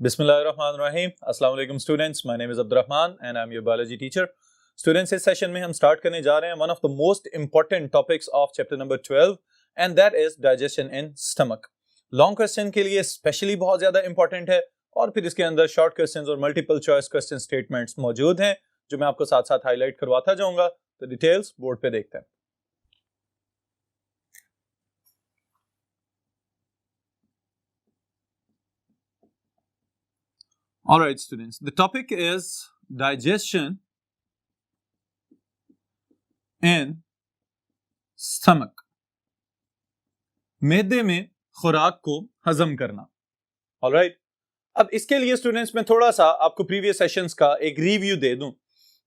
बिस्मिल्लाहिर्रहमानिर्रहीम। अस्सलाम वालेकुम students, my name is Abdurrahman and I am your biology teacher. Students, इस सेशन में हम स्टार्ट करने जा रहे हैं one of the most important topics of chapter number 12 and that is digestion in stomach. Long question के लिए specially बहुत ज्यादा इंपॉर्टेंट है और फिर इसके अंदर शॉर्ट क्वेश्चंस और मल्टीपल चॉइस क्वेश्चन स्टेटमेंट्स मौजूद हैं जो मैं आपको साथ साथ हाईलाइट करवाता जाऊंगा। तो डिटेल्स बोर्ड पे देखते हैं। All right, students. The topic is digestion in stomach. मैदे में खुराक को हजम करना। All right. अब इसके लिए स्टूडेंट्स मैं थोड़ा सा आपको प्रीवियस सेशंस का एक रिव्यू दे दूं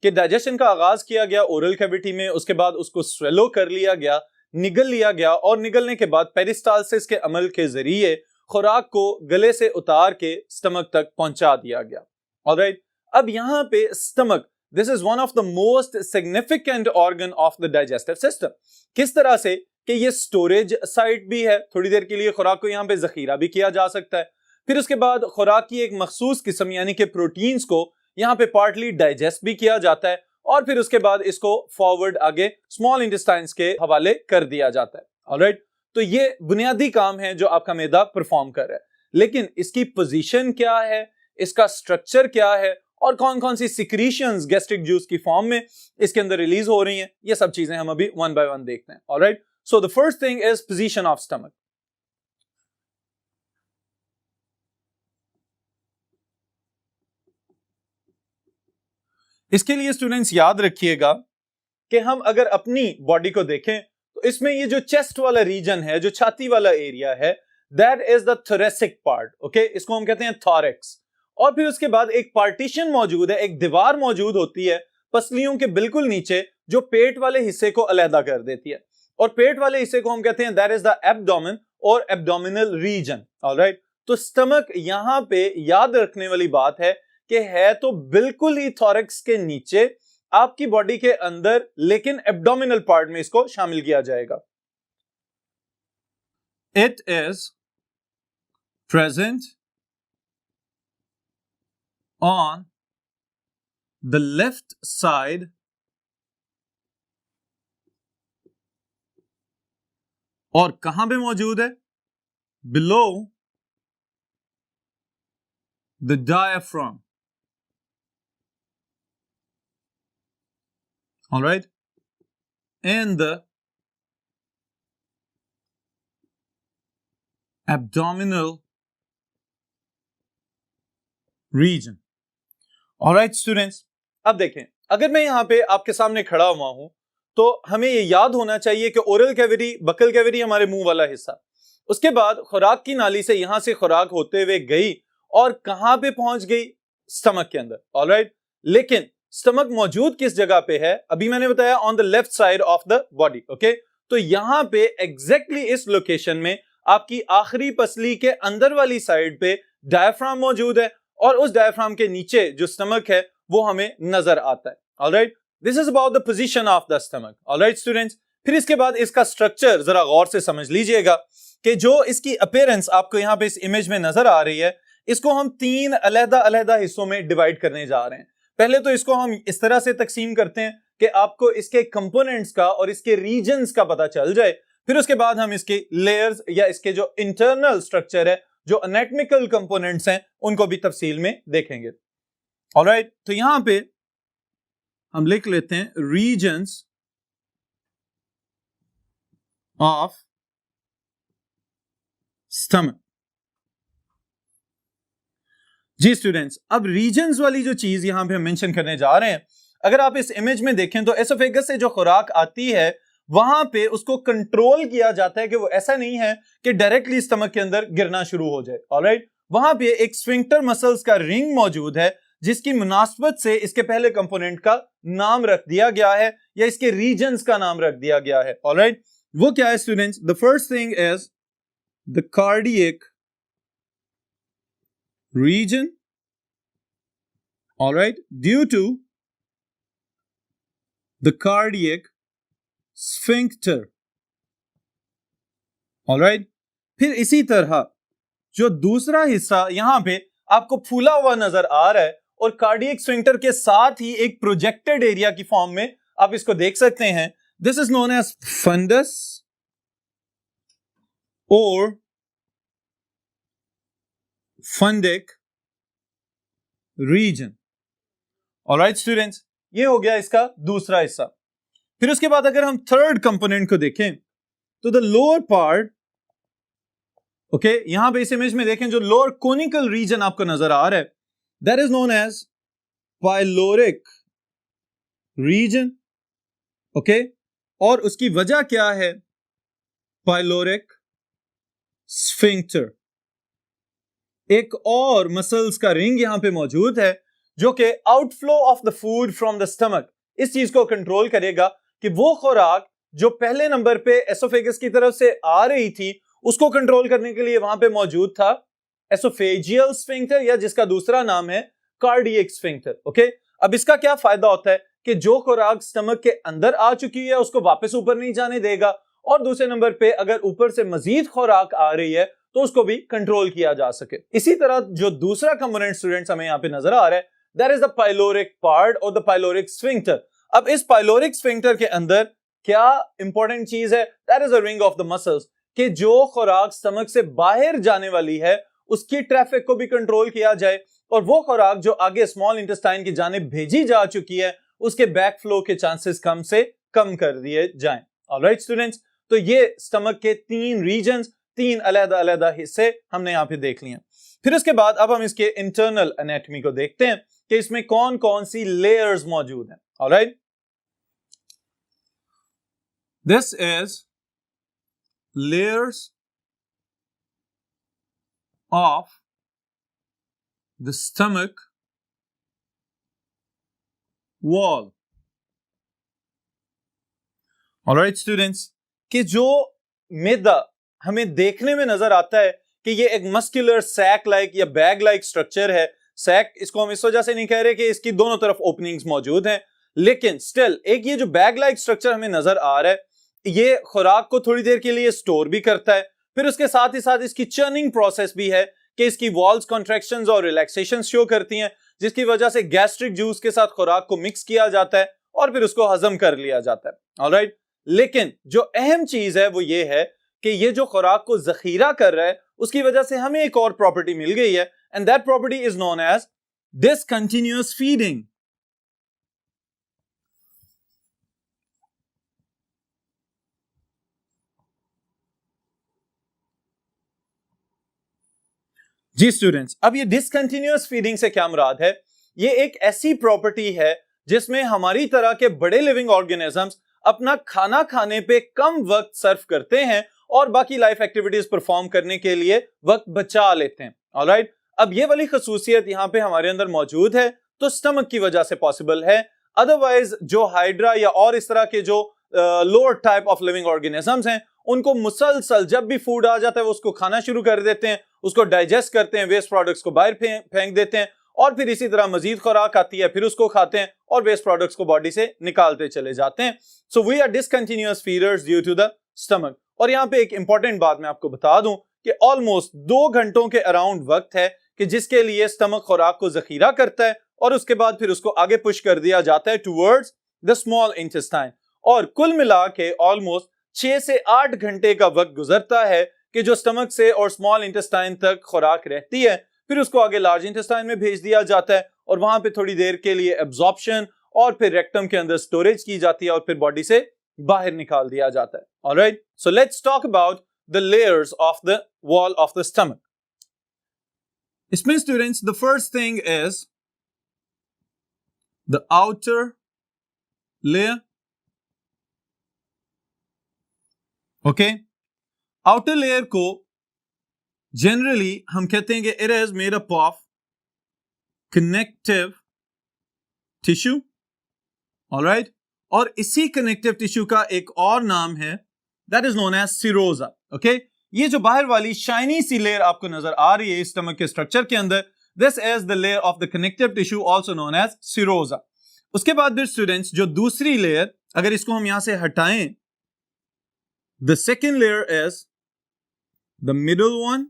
कि डाइजेशन का आगाज किया गया ओरल कैविटी में, उसके बाद उसको स्वेलो कर लिया गया, निगल लिया गया और निगलने के बाद पेरिस्टालसिस के अमल के जरिए खुराक को गले से उतार के स्टमक तक पहुंचा दिया गया। ऑलराइट, अब यहां पे stomach, this is one of the most significant organ of the digestive system. किस तरह से कि ये स्टोरेज साइट भी है, थोड़ी देर के लिए खुराक को यहां पे जखीरा भी किया जा सकता है, फिर उसके बाद खुराक की एक मखसूस किस्म यानी कि प्रोटीन्स को यहां पे पार्टली डाइजेस्ट भी किया जाता है और फिर उसके बाद इसको फॉरवर्ड आगे स्मॉल इंटेस्टाइन्स के हवाले कर दिया जाता है। ऑलराइट, तो ये बुनियादी काम है जो आपका मैदा परफॉर्म कर रहा है, लेकिन इसकी पोजीशन क्या है, इसका स्ट्रक्चर क्या है और कौन कौन सी सिक्रीशंस गैस्ट्रिक जूस की फॉर्म में इसके अंदर रिलीज हो रही हैं, ये सब चीजें हम अभी वन बाय वन देखते हैं। Alright, so the first thing is position of stomach. इसके लिए स्टूडेंट्स याद रखिएगा कि हम अगर अपनी बॉडी को देखें तो इसमें ये जो चेस्ट वाला रीजन है, जो छाती वाला एरिया है, that is the thoracic part. Okay, इसको हम कहते हैं थॉरेक्स। और फिर उसके बाद एक पार्टीशन मौजूद है, एक दीवार मौजूद होती है पसलियों के बिल्कुल नीचे जो पेट वाले हिस्से को अलहदा कर देती है और पेट वाले हिस्से को हम कहते हैं दैट इज द एब्डोमेन और एब्डोमिनल रीजन। ऑलराइट, तो स्टमक यहां पे याद रखने वाली बात है तो बिल्कुल ही थॉरेक्स के नीचे आपकी बॉडी के अंदर, लेकिन एब्डोमिनल पार्ट में इसको शामिल किया जाएगा। It is present on the left side और कहां पे मौजूद है? Below the diaphragm. All right, and the abdominal region. All right, students. अब देखें, अगर मैं यहां पे आपके सामने खड़ा हुआ हूं तो हमें ये याद होना चाहिए कि ओरल कैविटी, बकल कैविटी हमारे मुंह वाला हिस्सा, उसके बाद खुराक की नाली से यहां से खुराक होते हुए गई और कहां पे पहुंच गई? स्टमक के अंदर। ऑल राइट, लेकिन स्टमक मौजूद किस जगह पे है? अभी मैंने बताया on the left side of the body. Okay, तो यहां पे एग्जैक्टली इस लोकेशन में आपकी आखिरी पसली के अंदर वाली साइड पे डायफ्राम मौजूद है और उस डायफ्राम के नीचे जो स्टमक है वो हमें नजर आता है। Alright, this is about the position of the stomach. Alright students, फिर इसके बाद इसका स्ट्रक्चर जरा गौर से समझ लीजिएगा कि जो इसकी अपीयरेंस आपको यहां पे इस इमेज में नजर आ रही है, इसको हम तीन अलग अलग हिस्सों में डिवाइड करने जा रहे हैं। पहले तो इसको हम इस तरह से तकसीम करते हैं कि आपको इसके कंपोनेंट्स का और इसके रीजन्स का पता चल जाए, फिर उसके बाद हम इसके लेयर्स या इसके जो इंटरनल स्ट्रक्चर है, जो एनाटॉमिकल कंपोनेंट्स हैं, उनको भी तफसील में देखेंगे। ऑलराइट, तो यहां पे हम लिख लेते हैं रीजन्स ऑफ स्टमक। जी स्टूडेंट्स, अब रीजन्स वाली जो चीज यहां पे हम मेंशन करने जा रहे हैं, अगर आप इस इमेज में देखें तो एसोफेगस से जो खुराक आती है वहां पे उसको कंट्रोल किया जाता है कि वो ऐसा नहीं है कि डायरेक्टली स्टमक के अंदर गिरना शुरू हो जाए। ऑलराइट, वहां पे एक स्फिंक्टर मसल्स का रिंग मौजूद है जिसकी मुनासबत से इसके पहले कंपोनेंट का नाम रख दिया गया है या इसके रीजन्स का नाम रख दिया गया है। ऑलराइट, वो क्या है students? The first thing is the cardiac region, all right, due to the cardiac sphincter, all right। फिर इसी तरह जो दूसरा हिस्सा यहां पे आपको फूला हुआ नजर आ रहा है और कार्डियक स्फिंक्टर के साथ ही एक प्रोजेक्टेड एरिया की फॉर्म में आप इसको देख सकते हैं. This is known as fundus और फंडिक रीजन. ऑलराइट स्टूडेंट्स, ये हो गया इसका दूसरा हिस्सा. फिर उसके बाद अगर हम थर्ड कंपोनेंट को देखें तो द लोअर पार्ट, ओके, यहां पे इस इमेज में देखें जो लोअर कोनिकल रीजन आपको नजर आ रहा है, that is known as pyloric region. Okay, और उसकी वजह क्या है? Pyloric sphincter. एक और मसल्स का रिंग यहां पे मौजूद है जो कि outflow of the food from the stomach इस चीज को कंट्रोल करेगा कि वो खुराक जो पहले नंबर पे एसोफेगस की तरफ से आ रही थी उसको कंट्रोल करने के लिए वहां पे मौजूद था एसोफेजियल स्फिंक्टर, या जिसका दूसरा नाम है कार्डियक स्फिंक्टर. ओके, अब इसका क्या फायदा होता है कि जो खुराक स्टमक के अंदर आ चुकी है उसको वापस ऊपर नहीं जाने देगा, और दूसरे नंबर पे अगर ऊपर से मजीद खुराक आ रही है तो उसको भी कंट्रोल किया जा सके. इसी तरह जो दूसरा कंपोनेंट स्टूडेंट्स हमें यहां पे नजर आ रहा है, that is the pyloric part और द पाइलोरिक स्फिंक्टर. अब इस पाइलोरिक स्फिंक्टर के अंदर क्या इंपॉर्टेंट चीज है? That is a ring of the muscles, कि जो खुराक स्टमक से बाहर जाने वाली है उसकी ट्रैफिक को भी कंट्रोल किया जाए, और वो खुराक जो आगे स्मॉल इंटेस्टाइन की जानिब भेजी जा चुकी है उसके बैक फ्लो के चांसेस कम से कम कर दिए जाएं. ऑलराइट स्टूडेंट्स, तो ये स्टमक के तीन रीजन्स, तीन अलग-अलग हिस्से हमने यहां पे देख लिए. फिर उसके बाद अब हम इसके इंटरनल एनाटॉमी को देखते हैं कि इसमें कौन कौन सी लेयर्स मौजूद हैं. Alright, this is layers of the stomach wall. Alright students, कि जो मैदा हमें देखने में नजर आता है कि ये एक मस्कुलर सैक लाइक या बैग लाइक स्ट्रक्चर है. सैक इसको हम इस वजह से नहीं कह रहे कि इसकी दोनों तरफ ओपनिंग्स मौजूद हैं, लेकिन स्टिल एक ये जो बैग लाइक स्ट्रक्चर हमें नजर आ रहा है ये खुराक को थोड़ी देर के लिए स्टोर भी करता है. फिर उसके साथ ही साथ इसकी चर्निंग प्रोसेस भी है कि इसकी वॉल्स कॉन्ट्रैक्शंस और रिलैक्सेशंस शो करती हैं, जिसकी वजह से गैस्ट्रिक जूस के साथ खुराक को मिक्स किया जाता है और फिर उसको हजम कर लिया जाता है. ऑलराइट, लेकिन जो अहम चीज है वो ये है कि ये जो खुराक को जखीरा कर रहा है उसकी वजह से हमें एक और प्रॉपर्टी मिल गई है, and that property is known as discontinuous feeding. जी स्टूडेंट्स, अब ये डिसकंटिन्यूअस फीडिंग से क्या मुराद है? ये एक ऐसी प्रॉपर्टी है जिसमें हमारी तरह के बड़े लिविंग ऑर्गेनिजम्स अपना खाना खाने पे कम वक्त सर्व करते हैं और बाकी लाइफ एक्टिविटीज परफॉर्म करने के लिए वक्त बचा लेते हैं. ऑलराइट, अब ये वाली खसूसियत यहाँ पे हमारे अंदर मौजूद है तो स्टमक की वजह से पॉसिबल है. अदरवाइज जो हाइड्रा या और इस तरह के जो lower type of living organisms हैं उनको मुसलसल जब भी फूड आ जाता है वो उसको खाना शुरू कर देते हैं, उसको डाइजेस्ट करते हैं, वेस्ट प्रोडक्ट्स को बाहर फेंक देते हैं, और फिर इसी तरह मजीद खुराक आती है फिर उसको खाते हैं और वेस्ट प्रोडक्ट्स को बॉडी से निकालते चले जाते हैं. So we are discontinuous feeders due to the stomach. और यहाँ पे एक इंपॉर्टेंट बात मैं आपको बता दूं कि ऑलमोस्ट 2 घंटों के अराउंड वक्त है कि जिसके लिए स्टमक खुराक को जखीरा करता है और उसके बाद फिर उसको आगे पुश कर दिया जाता है टुवर्ड्स द स्मॉल इंटेस्टाइन. और कुल मिला के ऑलमोस्ट 6 से 8 घंटे का वक्त गुजरता है कि जो स्टमक से और स्मॉल इंटेस्टाइन तक खुराक रहती है, फिर उसको आगे लार्ज इंटेस्टाइन में भेज दिया जाता है और वहां पे थोड़ी देर के लिए एब्जॉर्प्शन और फिर रेक्टम के अंदर स्टोरेज की जाती है और फिर बॉडी से बाहर निकाल दिया जाता है. Alright, so let's talk about the layers of the wall of the stomach. इसमें students the first thing is the outer layer. Okay, outer layer को जनरली हम कहते हैं कि it is made up of connective tissue. Alright, और इसी connective tissue का एक और नाम है that is known as serosa. Okay, ये जो बाहर वाली शाइनी सी लेयर आपको नजर आ रही है इस स्टमक के स्ट्रक्चर के अंदर, this is the layer of the connective tissue also known as serosa. उसके बाद फिर स्टूडेंट्स जो दूसरी लेयर, अगर इसको हम यहां से हटाएं, the second layer is the middle one,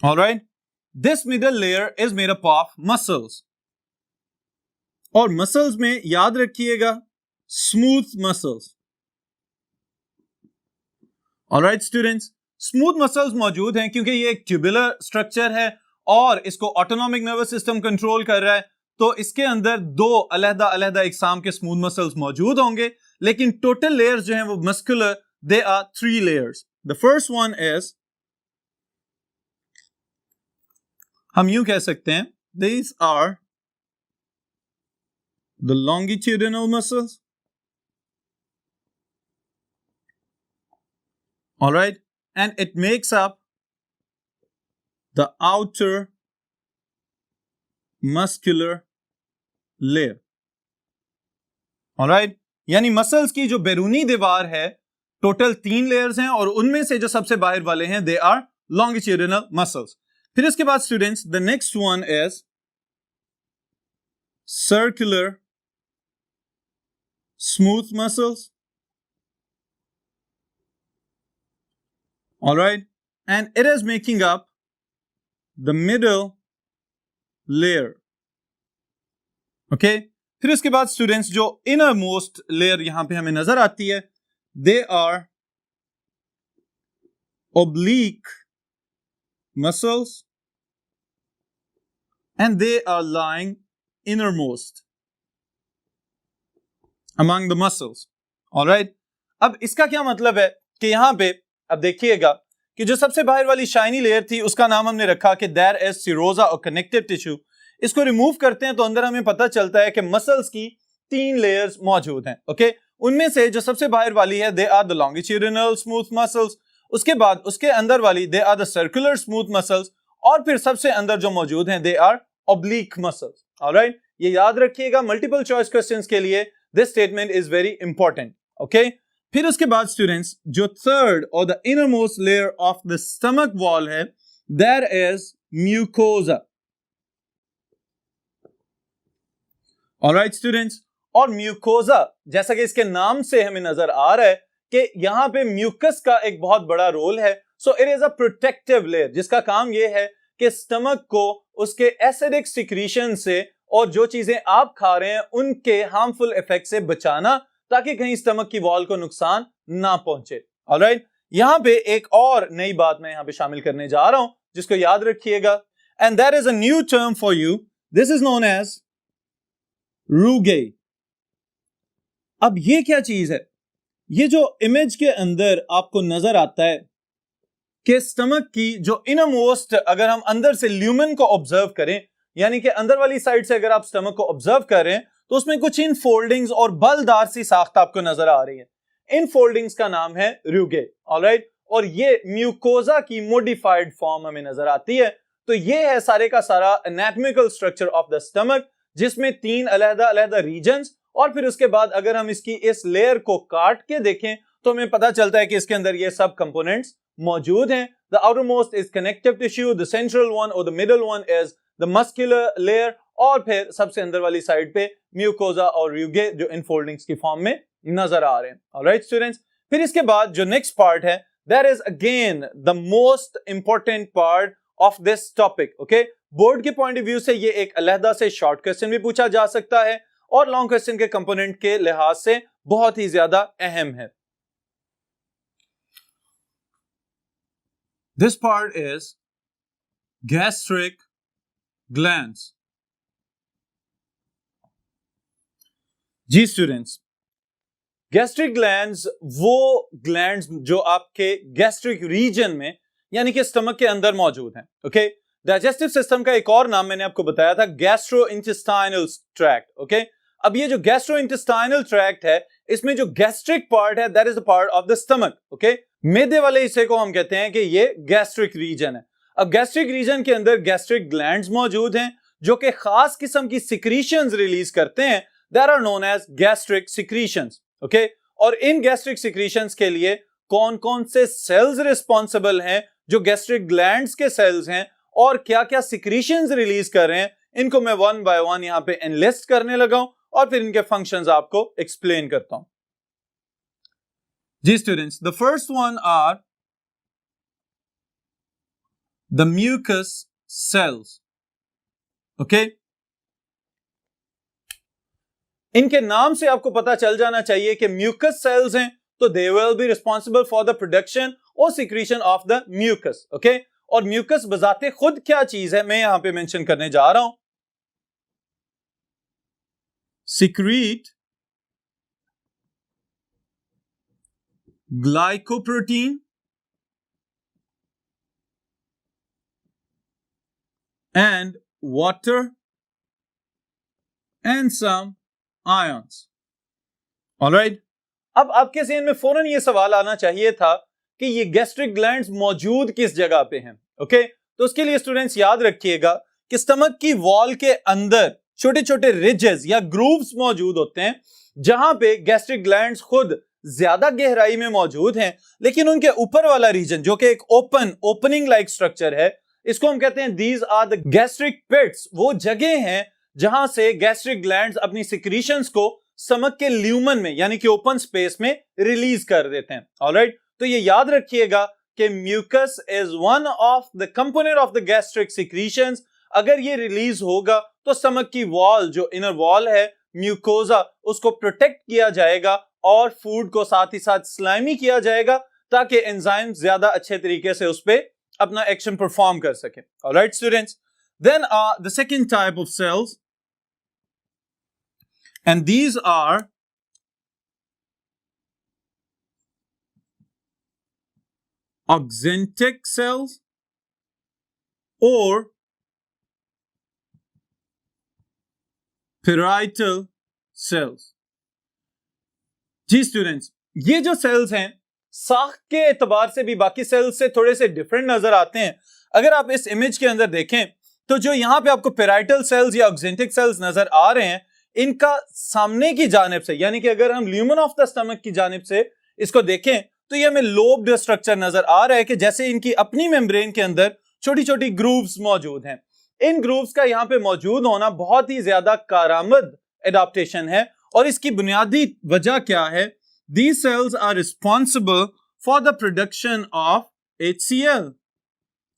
All right, this middle layer is made up of muscles. और मसल्स में याद रखिएगा smooth muscles. Alright students, smooth muscles मौजूद हैं क्योंकि ये एक ट्यूबुलर स्ट्रक्चर है और इसको ऑटोनॉमिक नर्वस सिस्टम कंट्रोल कर रहा है, तो इसके अंदर दो अलहदा अलहदा इकसाम के स्मूथ मसल्स मौजूद होंगे, लेकिन टोटल लेयर्स जो हैं वो muscular, they are 3 layers. The first one is, हम यूं कह सकते हैं, these are the longitudinal muscles. All right, and it makes up the outer muscular layer. All right, यानी मसल्स की जो बैरूनी दीवार है, टोटल 3 लेयर्स हैं और उनमें से जो सबसे बाहर वाले हैं दे आर लॉन्गिट्यूडिनल मसल्स. फिर इसके बाद students, the next one is circular smooth muscles. All right, and it is making up the middle layer. Okay, फिर इसके बाद स्टूडेंट्स जो innermost layer यहां पे हमें नजर आती है, they are oblique muscles and they are lying innermost among the muscles. All right, अब इसका क्या मतलब है कि यहां पे अब देखिएगा कि जो सबसे बाहर वाली शाइनी लेयर थी उसका नाम हमने रखा कि देयर इज सीरोजा और कनेक्टिव टिश्यू. इसको रिमूव करते हैं तो अंदर हमें पता चलता है कि मसल्स की 3 लेयर्स मौजूद हैं. ओके, उनमें से जो सबसे बाहर वाली है they are the longitudinal smooth muscles, उसके बाद उसके अंदर वाली they are the circular smooth muscles, और फिर सबसे अंदर जो मौजूद हैं they are oblique muscles. Alright, ये याद रखिएगा मल्टीपल चॉइस क्वेश्चंस के लिए. This statement is very important. Okay, फिर उसके बाद स्टूडेंट्स जो थर्ड और the innermost layer of the stomach wall है, there is mucosa. Alright students, और म्यूकोजा जैसा कि इसके नाम से हमें नजर आ रहा है कि यहां पे म्यूकस का एक बहुत बड़ा रोल है. So it is a protective layer जिसका काम यह है कि स्टमक को उसके एसिडिक सिक्रीशन से और जो चीजें आप खा रहे हैं उनके हार्मफुल इफेक्ट से बचाना, ताकि कहीं स्टमक की वॉल को नुकसान ना पहुंचे. ऑलराइट, यहां पे एक और नई बात मैं यहां पे शामिल करने जा रहा हूं जिसको याद रखिएगा, and that is a new term for you. This is known as rugae. अब ये क्या चीज है? ये जो इमेज के अंदर आपको नजर आता है कि स्टमक की जो इनरमोस्ट, अगर हम अंदर से ल्यूमेन को ऑब्जर्व करें, यानी कि अंदर वाली साइड से अगर आप स्टमक को ऑब्जर्व कर रहे हैं तो उसमें कुछ इन फोल्डिंग्स और बलदार सी साख्त आपको नजर आ रही है. इन फोल्डिंग्स का नाम है रूगे. ऑलराइट, और ये म्यूकोजा की मॉडिफाइड फॉर्म हमें नजर आती है. तो ये है सारे का सारा anatomical structure of the stomach, जिसमें 3 अलग अलग रीजन्स, और फिर उसके बाद अगर हम इसकी इस लेयर को काट के देखें तो हमें पता चलता है कि इसके अंदर ये सब कंपोनेंट्स मौजूद हैं. The outermost is connective tissue, the central one और the middle one is the muscular layer, और फिर सबसे अंदर वाली साइड पे म्यूकोजा और रूगे जो इन फोल्डिंग्स की फॉर्म में नजर आ रहे हैं. ऑलराइट स्टूडेंट्स, फिर इसके बाद जो नेक्स्ट पार्ट है, that is again the most important part of this topic. Okay, board के पॉइंट ऑफ व्यू से ये एक अलहदा से शॉर्ट क्वेश्चन भी पूछा जा सकता है और लॉन्ग क्वेश्चन के कंपोनेंट के लिहाज से बहुत ही ज्यादा अहम है. This part is gastric glands. जी स्टूडेंट्स, गैस्ट्रिक ग्लैंड्स वो ग्लैंड्स जो आपके गैस्ट्रिक रीजन में यानी कि स्टमक के अंदर मौजूद हैं. ओके, डाइजेस्टिव सिस्टम का एक और नाम मैंने आपको बताया था, गैस्ट्रोइंटेस्टाइनल ट्रैक्ट. ओके, अब ये जो गैस्ट्रोइंटेस्टाइनल ट्रैक्ट है, इसमें जो गैस्ट्रिक पार्ट है that is the part of the stomach. Okay, मैदे वाले हिस्से को हम कहते हैं कि ये गैस्ट्रिक रीजन है. अब गैस्ट्रिक रीजन के अंदर गैस्ट्रिक ग्लैंड्स मौजूद हैं जो कि खास किस्म की सिक्रीशंस रिलीज करते हैं, that are known as gastric secretions. Okay, और इन गैस्ट्रिक सिक्रीशंस के लिए कौन कौन से सेल्स रिस्पॉन्सिबल हैं जो गैस्ट्रिक ग्लैंड्स के सेल्स हैं और क्या क्या सिक्रीशंस रिलीज कर रहे हैं, इनको मैं वन बाय वन यहां पे एनलिस्ट करने लगा हूं और फिर इनके फंक्शंस आपको एक्सप्लेन करता हूं. जी students, the first one are the mucus cells. Okay? इनके नाम से आपको पता चल जाना चाहिए कि म्यूकस सेल्स हैं, तो they will be responsible for the production और secretion of the mucus. Okay, और म्यूकस बजाते खुद क्या चीज है मैं यहां पे मेंशन करने जा रहा हूं. Secrete glycoprotein and water and some ions. Alright? अब आपके ज़हन में फौरन ये सवाल आना चाहिए था कि ये गैस्ट्रिक ग्लैंड्स मौजूद किस जगह पे हैं. ओके, तो उसके लिए स्टूडेंट्स याद रखिएगा कि स्टमक की वॉल के अंदर छोटे छोटे रिजेस या ग्रूव्स मौजूद होते हैं जहां पे गैस्ट्रिक ग्लैंड्स खुद ज्यादा गहराई में मौजूद हैं, लेकिन उनके ऊपर वाला रीजन जो कि एक ओपनिंग लाइक स्ट्रक्चर है, इसको हम कहते हैं दीज आर द गैस्ट्रिक पिट्स. वो जगह हैं जहां से गैस्ट्रिक ग्लैंड्स अपनी सिक्रीशंस को स्टमक के ल्यूमन में यानी कि ओपन स्पेस में रिलीज कर देते हैं. ऑलराइट, तो ये याद रखिएगा कि mucus is one of the component of the gastric secretions. अगर ये रिलीज होगा तो स्टमक की वॉल जो इनर वॉल है म्यूकोजा उसको प्रोटेक्ट किया जाएगा और फूड को साथ ही साथ स्लाइमी किया जाएगा ताकि एंजाइम ज्यादा अच्छे तरीके से उस पे अपना एक्शन परफॉर्म कर सके. Alright students, then the second type of cells and these are axanthic cells or parietal cells. जी स्टूडेंट्स, ये जो सेल्स हैं साख के एतबार से भी बाकी सेल्स से थोड़े से डिफरेंट नजर आते हैं. अगर आप इस इमेज के अंदर देखें तो जो यहां पे आपको पैराइटल सेल्स या ऑक्जेंटिक सेल्स नजर आ रहे हैं, इनका सामने की जानिब से यानी कि अगर हम ल्यूमन ऑफ द स्टमक की जानिब से इसको देखें तो ये हमें लोब्ड स्ट्रक्चर नजर आ रहा है कि जैसे इनकी अपनी मेम्ब्रेन के अंदर छोटी छोटी ग्रूव्स मौजूद हैं. इन ग्रूव्स का यहाँ पे मौजूद होना बहुत ही ज्यादा कारआमद एडाप्टेशन है और इसकी बुनियादी वजह क्या है? These cells are responsible for the production of HCl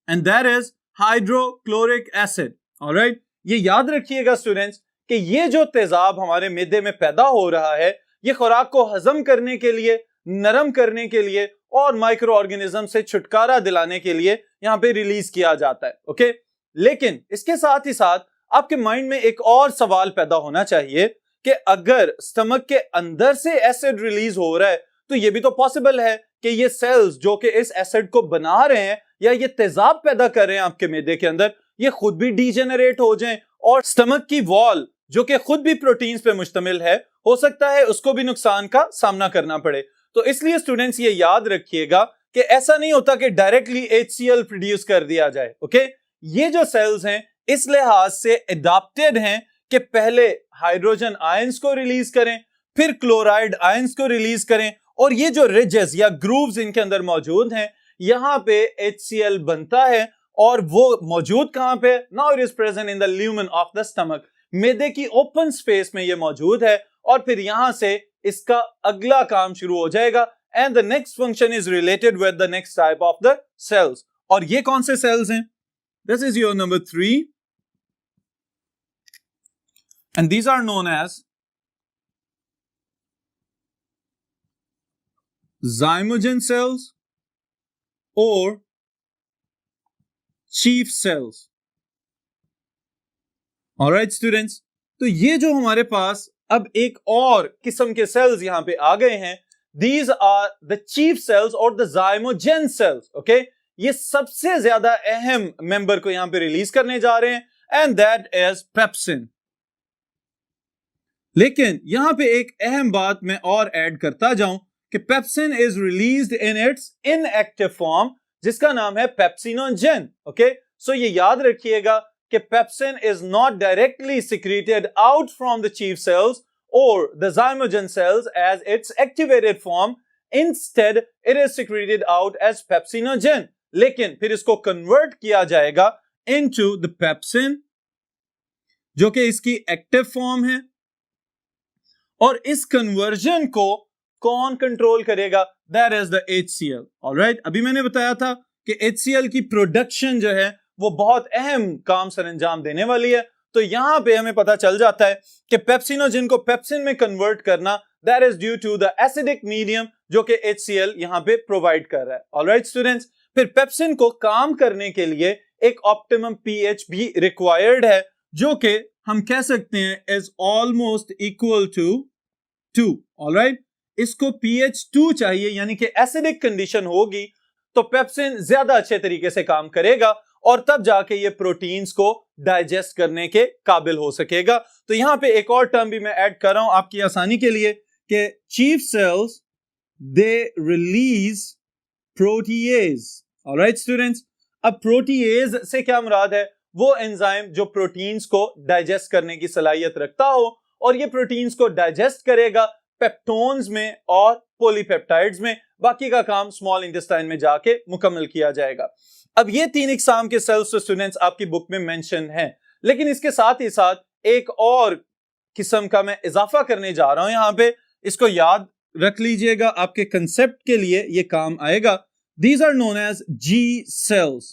and that is hydrochloric acid. Alright, ये याद रखिएगा स्टूडेंट्स कि ये जो तेजाब हमारे मैदे में पैदा हो रहा है ये खुराक को हजम करने के लिए, नरम करने के लिए और माइक्रो ऑर्गेनिज्म से छुटकारा दिलाने के लिए यहाँ पे रिलीज किया जाता है. ओके, लेकिन इसके साथ ही साथ आपके माइंड में एक और सवाल पैदा होना चाहिए कि अगर स्टमक के अंदर से एसिड रिलीज हो रहा है तो ये भी तो पॉसिबल है कि ये सेल्स जो कि इस एसिड को बना रहे हैं या ये तेजाब पैदा कर रहे हैं आपके मैदे के अंदर, ये खुद भी डीजेनरेट हो जाएं और स्टमक की वॉल जो कि खुद भी प्रोटीन्स पे मुश्तमिल है, हो सकता है उसको भी नुकसान का सामना करना पड़े. तो इसलिए स्टूडेंट्स ये याद रखिएगा कि ऐसा नहीं होता कि डायरेक्टली HCl प्रोड्यूस कर दिया जाए. ओके, ये जो सेल्स हैं इस लिहाज से एडाप्टेड हैं कि पहले हाइड्रोजन आयंस को रिलीज करें, फिर क्लोराइड आयंस को रिलीज करें और ये जो रिजेस या ग्रूव्स इनके अंदर मौजूद हैं यहां पे HCl बनता है और वो मौजूद कहां पे? Now it is present in the lumen of the stomach. मैदे की ओपन स्पेस में ये मौजूद है और फिर यहां से इसका अगला काम शुरू हो जाएगा and the next function is related with the next type of the cells. और ये कौन से सेल्स हैं? This is your number 3 and these are known as zymogen cells or chief cells. Alright students, तो ये जो हमारे पास अब एक और किस्म के सेल्स यहां पे आ गए हैं, these are the chief cells or the zymogen cells. Okay, ये सबसे ज्यादा अहम मेंबर को यहां पे रिलीज करने जा रहे हैं and that is pepsin. लेकिन यहां पे एक अहम बात मैं और ऐड करता जाऊं कि pepsin is released in its inactive form जिसका नाम है पेप्सिनोजेन. ओके, सो ये याद रखिएगा कि pepsin is not directly secreted out from the chief cells और the zymogen cells as its activated form. Instead, it is secreted out as pepsinogen. लेकिन फिर इसको कन्वर्ट किया जाएगा into the pepsin जो कि इसकी एक्टिव फॉर्म है और इस कन्वर्जन को कौन कंट्रोल करेगा? That is the HCl. Alright, अभी मैंने बताया था कि HCl की प्रोडक्शन जो है वो बहुत अहम काम सरंजाम देने वाली है। तो यहां पे हमें पता चल जाता है कि पेप्सिनोजन को पेप्सिन में कन्वर्ट करना that is due to the acidic medium जो कि HCl यहां पे प्रोवाइड कर रहा है। ऑलराइट स्टूडेंट्स, फिर पेप्सिन को काम करने के लिए एक ऑप्टिमम pH भी रिक्वायर्ड है जो कि हम कह सकते हैं is almost equal to 2। Alright, इसको pH 2 चाहिए, यानी कि एसिडिक कंडीशन होगी तो पेप्सिन ज्यादा अच्छे तरीके से काम करेगा और तब जाके ये प्रोटीन्स को डाइजेस्ट करने के काबिल हो सकेगा। तो यहां पे एक और टर्म भी मैं ऐड कर रहा हूं आपकी आसानी के लिए कि chief cells they release protease. ऑलराइट स्टूडेंट्स, अब प्रोटीएज से क्या मुराद है? वो एंजाइम जो प्रोटीन्स को डाइजेस्ट करने की सलाहियत रखता हो और ये प्रोटीन्स को डाइजेस्ट करेगा पेप्टोन्स में और पॉलीपेप्टाइड्स में, बाकी का काम स्मॉल इंटेस्टाइन में जाके मुकम्मल किया जाएगा। अब ये 3 इकसाम के सेल्स तो स्टूडेंट्स आपकी बुक में मेंशन हैं, लेकिन इसके साथ ही साथ एक और किस्म का मैं इजाफा करने जा रहा हूं यहां पे, इसको याद रख लीजिएगा, आपके कंसेप्ट के लिए ये काम आएगा। These are known as G cells.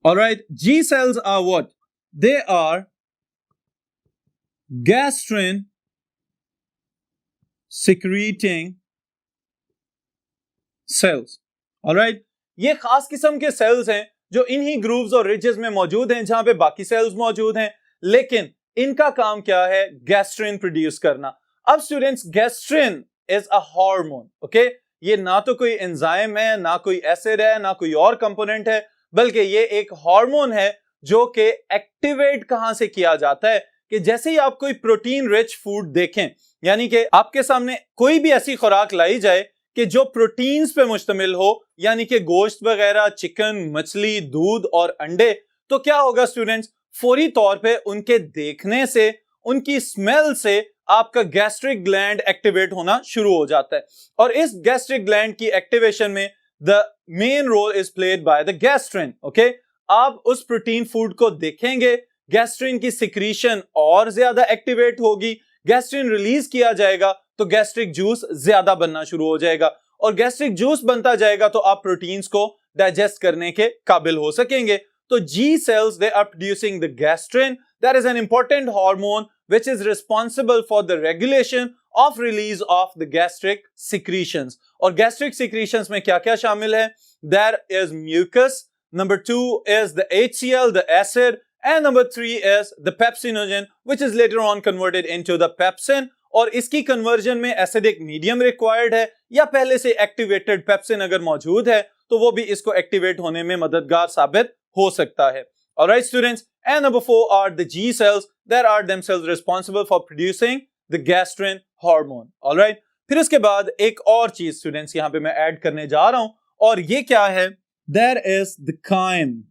Alright, G cells are what? They are gastrin secreting cells. Alright, ये खास किस्म के सेल्स हैं जो इन्हीं ग्रूव्स और रिजेस में मौजूद हैं जहां पे बाकी सेल्स मौजूद हैं, लेकिन इनका काम क्या है? गैस्ट्रिन प्रोड्यूस करना। अब students, gastrin is a hormone. Okay, ये ना तो कोई एंजाइम है, ना कोई एसिड है, ना कोई और कंपोनेंट है, बल्कि ये एक हार्मोन है जो कि एक्टिवेट कहां से किया जाता है कि जैसे ही आप कोई प्रोटीन रिच फूड देखें, यानी कि आपके सामने कोई भी ऐसी खुराक लाई जाए कि जो प्रोटीन्स पे मुश्तमिल हो, यानी कि गोश्त वगैरह, चिकन, मछली, दूध और अंडे, तो क्या होगा स्टूडेंट्स? फौरी तौर पे उनके देखने से, उनकी स्मेल से आपका गैस्ट्रिक ग्लैंड एक्टिवेट होना शुरू हो जाता है और इस गैस्ट्रिक ग्लैंड की एक्टिवेशन में the main role is played by the gastrin. Okay, आप उस प्रोटीन फूड को देखेंगे, गैस्ट्रिन की सिक्रीशन और ज्यादा एक्टिवेट होगी, गैस्ट्रिन रिलीज किया जाएगा तो गैस्ट्रिक जूस ज्यादा बनना शुरू हो जाएगा और गैस्ट्रिक जूस बनता जाएगा तो आप प्रोटीन्स को डाइजेस्ट करने के काबिल हो सकेंगे। तो G cells, they are producing the gastrin, that is an important hormone which is responsible for the regulation of release of the gastric secretions. और gastric secretions में क्या क्या शामिल है? There is mucus, number 2 is the HCl, the acid, and number 3 is the pepsinogen which is later on converted into the pepsin। और इसकी conversion में acidic medium required है या पहले से एक्टिवेटेड पेप्सिन अगर मौजूद है तो वो भी इसको एक्टिवेट होने में मददगार साबित हो सकता है। Alright students, and number 4 are the G cells that are themselves responsible for producing the gastrin hormone. Alright, फिर उसके बाद एक और चीज स्टूडेंट्स यहां पे मैं ऐड करने जा रहा हूं और ये क्या है? There is the chyme.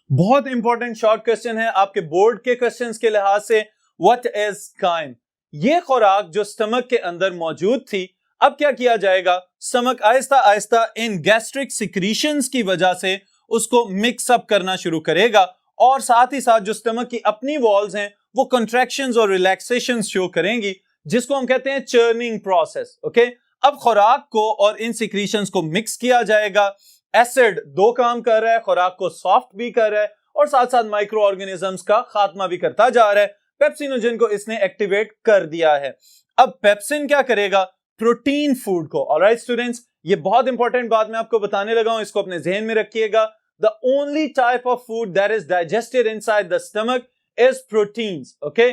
बहुत इंपॉर्टेंट शॉर्ट क्वेश्चन है आपके बोर्ड के क्वेश्चंस के लिहाज से। What is chyme? ये खुराक जो स्टमक के अंदर मौजूद थी, अब क्या किया जाएगा? Stomach Aahista Aahista in gastric secretions की वजह से उसको मिक्स अप करना शुरू करेगा और साथ ही साथ जो स्टमक की अपनी वॉल्स हैं वो कंट्रैक्शंस और रिलैक्सेशंस शो करेंगी, जिसको हम कहते हैं चर्निंग प्रोसेस। ओके, अब खुराक को और इन सिक्रीशंस को मिक्स किया जाएगा। एसिड 2 काम कर रहा है, खुराक को सॉफ्ट भी कर रहा है और साथ साथ माइक्रो ऑर्गेनिजम्स का खात्मा भी करता जा रहा है। पेप्सिनोजन को इसने एक्टिवेट कर दिया है। अब पेप्सिन क्या करेगा? प्रोटीन फूड को। ऑलराइट स्टूडेंट्स, ये बहुत इंपॉर्टेंट बात मैं आपको बताने लगा हूं, इसको अपने जहन में रखिएगा। The only type of food that is digested inside the stomach is proteins. Okay,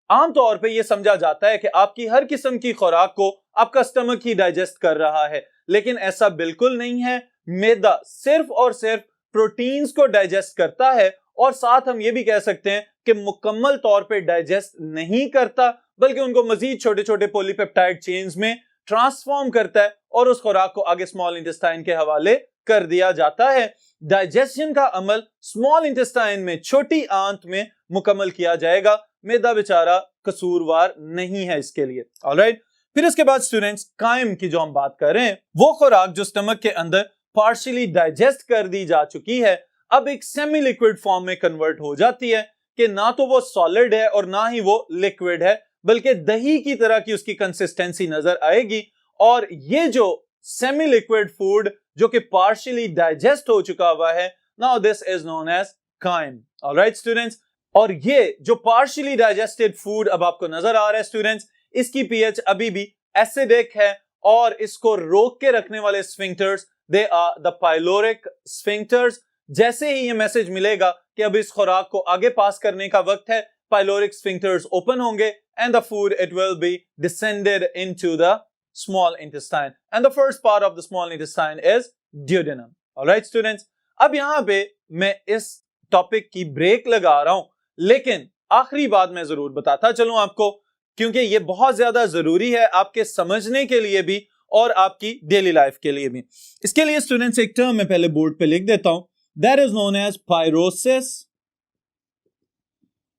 आमतौर पे ये समझा जाता है कि आपकी हर किस्म की खुराक को आपका स्टमक ही डाइजेस्ट कर रहा है, लेकिन ऐसा बिल्कुल नहीं है। मैदा सिर्फ और सिर्फ प्रोटीन्स को डाइजेस्ट करता है और साथ हम ये भी कह सकते हैं कि मुकम्मल तौर पे डाइजेस्ट नहीं करता, बल्कि उनको मजीद छोटे छोटे पॉलीपेप्टाइड चेन्स में ट्रांसफॉर्म करता है और उस खुराक को आगे स्मॉल इंटेस्टाइन के हवाले कर दिया जाता है। डाइजेशन का अमल स्मॉल इंटेस्टाइन में छोटी आंत में मुकम्मल किया जाएगा। मैदा बेचारा कसूरवार नहीं है इसके लिए। ऑलराइट, फिर इसके बाद स्टूडेंट्स, काइम की जो हम बात कर रहे हैं, वो खुराक जो स्टमक के अंदर पार्शियली डाइजेस्ट कर दी जा चुकी है, अब एक सेमी लिक्विड फॉर्म में कन्वर्ट हो जाती है कि ना तो वो सॉलिड है और ना ही वो लिक्विड है, बल्कि दही की तरह की उसकी कंसिस्टेंसी नजर आएगी और ये जो सेमी लिक्विड फूड जो कि पार्शियली डाइजेस्ट हो चुका हुआ है, now this is known as chyme. Alright students, और ये जो पार्शियली डाइजेस्टेड फूड अब आपको नजर आ रहा है स्टूडेंट्स, इसकी पीएच अभी भी एसिडिक है और इसको रोक के रखने वाले sphincters they are the pyloric sphincters. जैसे ही ये मैसेज मिलेगा कि अब इस खुराक को आगे पास करने का वक्त है, पाइलोरिक स्फिंक्टर्स ओपन होंगे and the food it will be descended into the small intestine and the first part of the small intestine is duodenum. Alright students, अब यहां पे मैं इस टॉपिक की ब्रेक लगा रहा हूं, लेकिन आखिरी बात मैं जरूर बताता चलूं आपको, क्योंकि ये बहुत ज्यादा जरूरी है आपके समझने के लिए भी और आपकी डेली लाइफ के लिए भी। इसके लिए स्टूडेंट्स एक टर्म मैं पहले बोर्ड पे लिख देता हूं, that is known as pyrosis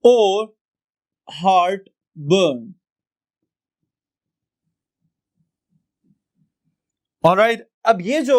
और हार्ट बर्न। ऑलराइट, अब ये जो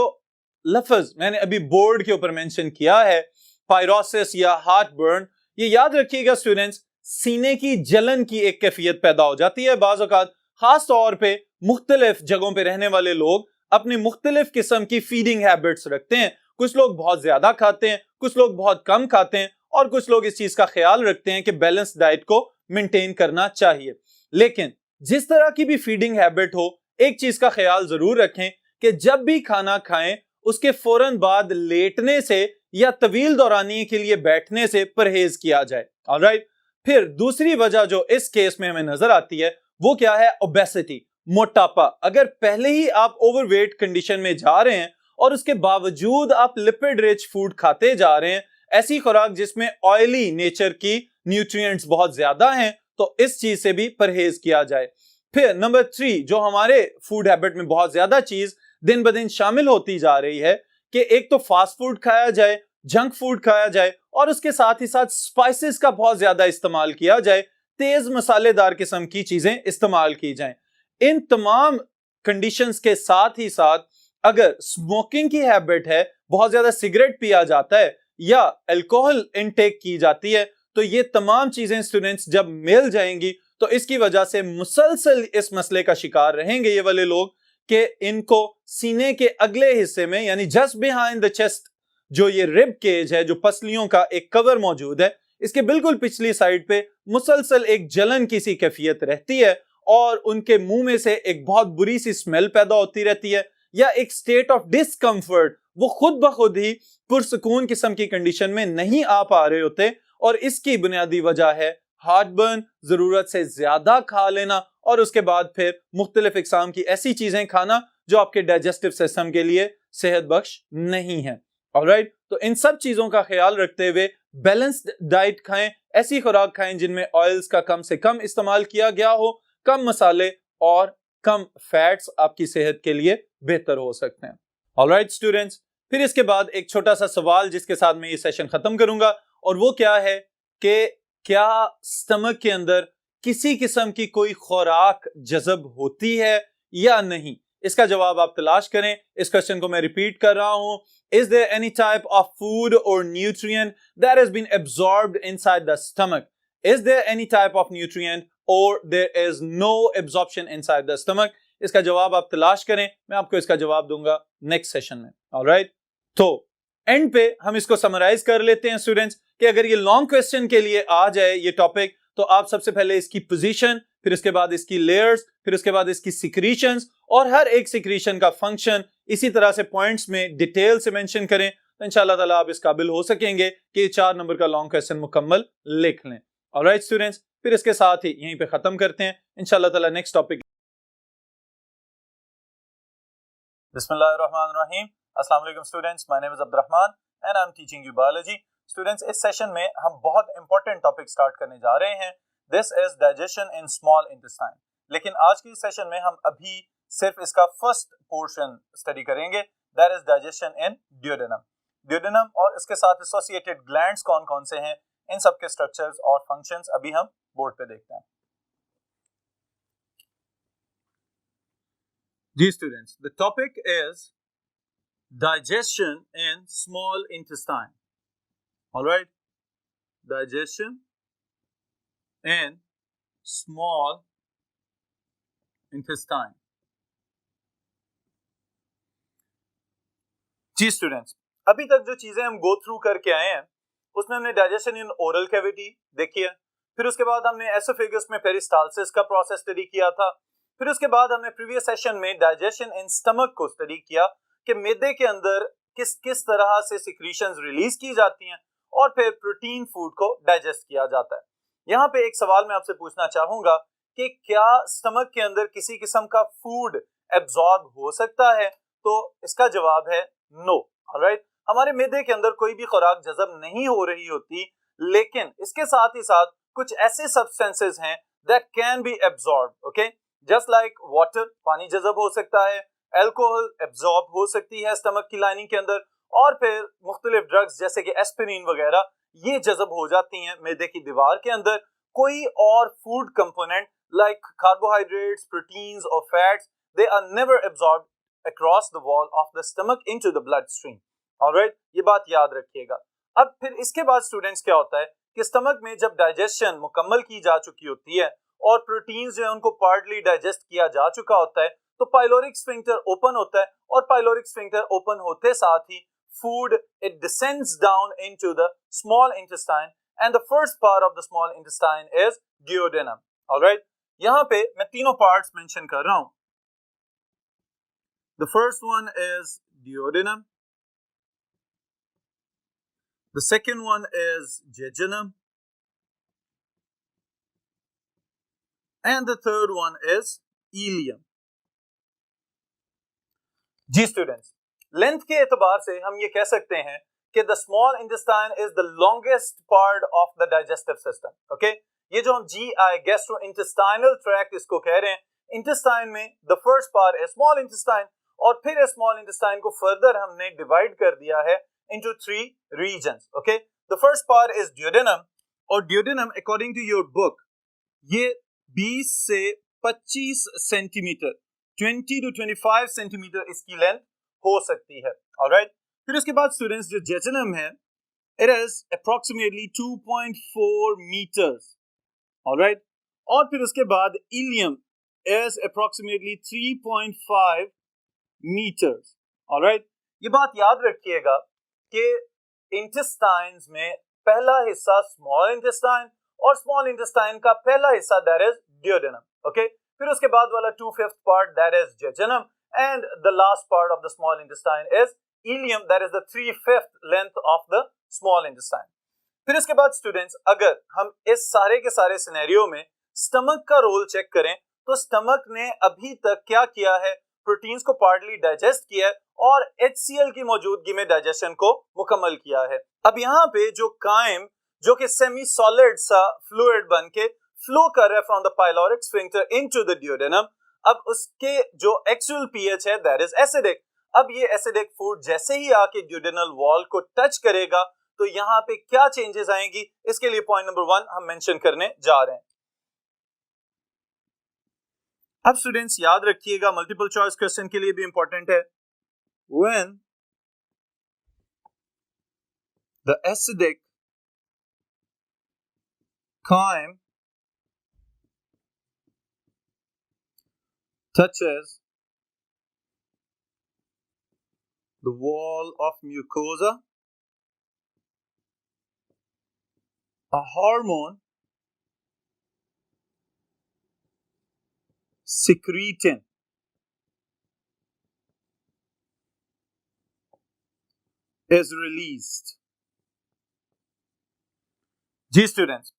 लफ्ज मैंने अभी बोर्ड के ऊपर मेंशन किया है, पायरोसिस या हार्ट बर्न, ये याद रखिएगा स्टूडेंट्स, सीने की जलन की एक कैफियत पैदा हो जाती है। बाज़ औक़ात खास तौर पे मुख्तलिफ जगहों पे रहने वाले लोग अपनी मुख्तलिफ किस्म की फीडिंग हैबिट्स रखते हैं। कुछ लोग बहुत ज्यादा खाते हैं, कुछ लोग बहुत कम खाते हैं, और कुछ लोग इस चीज का ख्याल रखते हैं कि बैलेंस डाइट को मेंटेन करना चाहिए। लेकिन जिस तरह की भी फीडिंग हैबिट हो, एक चीज का ख्याल जरूर रखें कि जब भी खाना खाएं उसके फौरन बाद लेटने से या तवील दौरानिये के लिए बैठने से परहेज किया जाए। ऑलराइट, फिर दूसरी वजह जो इस केस में हमें नजर आती है वो क्या है? ओबेसिटी, मोटापा। अगर पहले ही आप ओवरवेट कंडीशन में जा रहे हैं और उसके बावजूद आप लिपिड रिच फूड खाते जा रहे हैं, ऐसी खुराक जिसमें ऑयली नेचर की न्यूट्रिएंट्स बहुत ज्यादा हैं, तो इस चीज से भी परहेज किया जाए। फिर नंबर 3, जो हमारे फूड हैबिट में बहुत ज्यादा चीज दिन ब दिन शामिल होती जा रही है कि एक तो फास्ट फूड खाया जाए, जंक फूड खाया जाए, और उसके साथ ही साथ स्पाइसेस का बहुत ज्यादा इस्तेमाल किया जाए, तेज मसालेदार किस्म की चीजें इस्तेमाल की जाएं। इन तमाम कंडीशंस के साथ ही साथ अगर स्मोकिंग की हैबिट है, बहुत ज्यादा सिगरेट पिया जाता है या अल्कोहल इनटेक की जाती है, तो ये तमाम चीजें स्टूडेंट्स जब मिल जाएंगी तो इसकी वजह से मुसलसल इस मसले का शिकार रहेंगे ये वाले लोग कि इनको सीने के अगले हिस्से में, यानी जस्ट बिहाइंड द चेस्ट, जो ये रिब केज है, जो पसलियों का एक कवर मौजूद है, इसके बिल्कुल पिछली साइड पे मुसलसल एक जलन की सी कैफियत रहती है और उनके मुंह में से एक बहुत बुरी सी स्मेल पैदा होती रहती है, या एक स्टेट ऑफ डिस्कंफर्ट, वो खुद ब खुद ही पुरसुकून किस्म की कंडीशन में नहीं आ पा रहे होते। और इसकी बुनियादी वजह है हार्ट बर्न, जरूरत से ज्यादा खा लेना और उसके बाद फिर मुख्तलिफ इकसाम की ऐसी चीजें खाना जो आपके डाइजेस्टिव सिस्टम के लिए सेहत बख्श नहीं है। ऑलराइट, तो इन सब चीजों का ख्याल रखते हुए बैलेंस्ड डाइट खाएं, ऐसी खुराक खाएं जिनमें ऑयल्स का कम से कम इस्तेमाल किया गया हो, कम मसाले और कम फैट्स आपकी सेहत के लिए बेहतर हो सकते हैं। ऑलराइट स्टूडेंट्स, फिर इसके बाद एक छोटा सा सवाल जिसके साथ मैं ये सेशन खत्म करूंगा, और वो क्या है कि क्या स्टमक के अंदर किसी किस्म की कोई खुराक जज़ब होती है या नहीं? इसका जवाब आप तलाश करें। इस क्वेश्चन को मैं रिपीट कर रहा हूं, is there any type of food और nutrient that has been absorbed inside the stomach? Is there any type of nutrient और there is no absorption inside the stomach? इसका जवाब आप तलाश करें, मैं आपको इसका जवाब दूंगा नेक्स्ट सेशन में। ऑलराइट, तो एंड पे हम इसको समराइज कर लेते हैं स्टूडेंट्स कि अगर ये लॉन्ग क्वेश्चन के लिए आ जाए ये टॉपिक, तो आप सबसे पहले इसकी पोजीशन, फिर उसके बाद इसकी लेयर्स, फिर उसके बाद इसकी सिक्रीशंस और हर एक सिक्रीशन का फंक्शन इसी तरह से पॉइंट्स में डिटेल से मेंशन करें, तो इंशाल्लाह ताला आप इस काबिल हो सकेंगे कि 4 नंबर का लॉन्ग क्वेश्चन मुकम्मल लिख लें। ऑलराइट स्टूडेंट्स, फिर इसके साथ ही यहीं पे खत्म करते हैं इंशाल्लाह ताला नेक्स्ट टॉपिक। बिस्मिल्लाहिर्रहमानिर्रहीम। अस्सलाम वालेकुम students, my name is Abdurrahman and I am teaching you biology. Students, इस सेशन में हम बहुत इंपॉर्टेंट टॉपिक स्टार्ट करने जा रहे हैं। This is digestion in small intestine. लेकिन आज की सेशन में हम अभी सिर्फ इसका फर्स्ट पोर्शन स्टडी करेंगे, that is digestion in duodenum. Duodenum और इसके साथ एसोसिएटेड ग्लैंड्स कौन कौन से हैं, इन सब के स्ट्रक्चर्स और फंक्शंस अभी हम बोर्ड पे देखते हैं। जी students, the topic is digestion in small intestine. All right, digestion in small intestine. जी स्टूडेंट्स, अभी तक जो चीजें हम गो थ्रू करके आए हैं उसमें हमने डाइजेशन इन ओरल कैविटी देखी है, फिर उसके बाद हमने एसोफेगस में पेरिस्टालसिस का प्रोसेस स्टडी किया था, फिर उसके बाद हमने प्रीवियस सेशन में डाइजेशन इन स्टमक को स्टडी किया कि मैदे के अंदर किस किस तरह से सिक्रीशंस रिलीज की जाती हैं और फिर प्रोटीन फूड को डाइजेस्ट किया जाता है। यहाँ पे एक सवाल मैं आपसे पूछना चाहूंगा कि क्या स्टमक के अंदर किसी किस्म का फूड एब्जॉर्ब हो सकता है? तो इसका जवाब है नो। ऑलराइट, हमारे मैदे के अंदर कोई भी खुराक जज़ब नहीं हो रही होती, लेकिन इसके साथ ही साथ कुछ ऐसे सब्सटेंसेस हैं that can be absorb, okay, just like water, पानी जज़ब हो सकता है, अल्कोहल एब्जॉर्ब हो सकती है स्टमक की लाइनिंग के अंदर, और फिर मुख्तलिफ ड्रग्स जैसे कि एस्पिरिन वगैरह ये जज़ब हो जाती हैं मैदे की दीवार के अंदर। कोई और food component like carbohydrates, proteins और fats, they are never absorbed across the wall of the stomach into the bloodstream. Alright, ये बात याद रखिएगा। अब फिर इसके बाद स्टूडेंट्स क्या होता है कि स्टमक में जब डाइजेशन मुकम्मल की जा चुकी होती है और प्रोटीन्स जो है उनको पार्टली डाइजेस्ट किया जा चुका होता है, तो पाइलोरिक स्फिंक्टर ओपन होता है और पाइलोरिक स्फिंक्टर ओपन होते साथ ही food it descends down into the small intestine and the first part of the small intestine is duodenum. Alright, यहाँ पे मैं तीनों पार्ट्स मेंशन कर रहा हूं। The first one is duodenum. The second one is jejunum. And the third one is ileum. जी students, length के एतबार से हम ये कह सकते हैं कि the small intestine is the longest part of the digestive system. Okay? ये जो हम GI gastrointestinal tract इसको कह रहे हैं, intestine में the first part is small intestine, और फिर स्मॉल इंटेस्टाइन को फर्दर हमने डिवाइड कर दिया है into 3 regions. Okay, the first part is duodenum, और duodenum according to your book ये 20 से 25 सेंटीमीटर, 20 to 25 सेंटीमीटर इसकी लेंथ हो सकती है। ऑलराइट, फिर उसके बाद स्टूडेंट्स जो जेजुनम है it is approximately 2.4 metres. Alright, और फिर उसके बाद ileum is approximately 3.5 metres. Alright, ये बात याद रखिएगा कि इंटेस्टाइन्स में पहला हिस्सा स्मॉल इंटेस्टाइन और स्मॉल इंटेस्टाइन का पहला हिस्सा दैट इज ड्यूडेनम। ओके, फिर उसके बाद वाला 2/5 part that is jejunum and the last part of the small intestine is ilium that is the 3/5 length of the small intestine. फिर इसके बाद स्टूडेंट्स अगर हम इस सारे के सारे सिनेरियो में स्टमक का रोल चेक करें तो स्टमक ने अभी तक क्या किया है, प्रोटीन्स को पार्टली डाइजेस्ट किया है और HCl की मौजूदगी में डाइजेशन को मुकम्मल किया है। अब यहाँ पे जो काइम जो कि सेमी सॉलिड सा फ्लूइड बन के फ्लो कर रहा है from the pyloric sphincter into the duodenum, अब उसके जो एक्चुअल pH है दैट इज एसिडिक। अब ये एसिडिक फूड जैसे ही आके ड्यूडेनल वॉल को टच करेगा तो यहाँ पे क्या चेंजेस आएंगी, इसके लिए पॉइंट नंबर 1 हम मेंशन करने जा रहे हैं। अब स्टूडेंट्स याद रखिएगा, मल्टीपल चॉइस क्वेश्चन के लिए भी इंपॉर्टेंट है, when the acidic chyme touches the wall of mucosa, a hormone secretin is released. जी स्टूडेंट्स,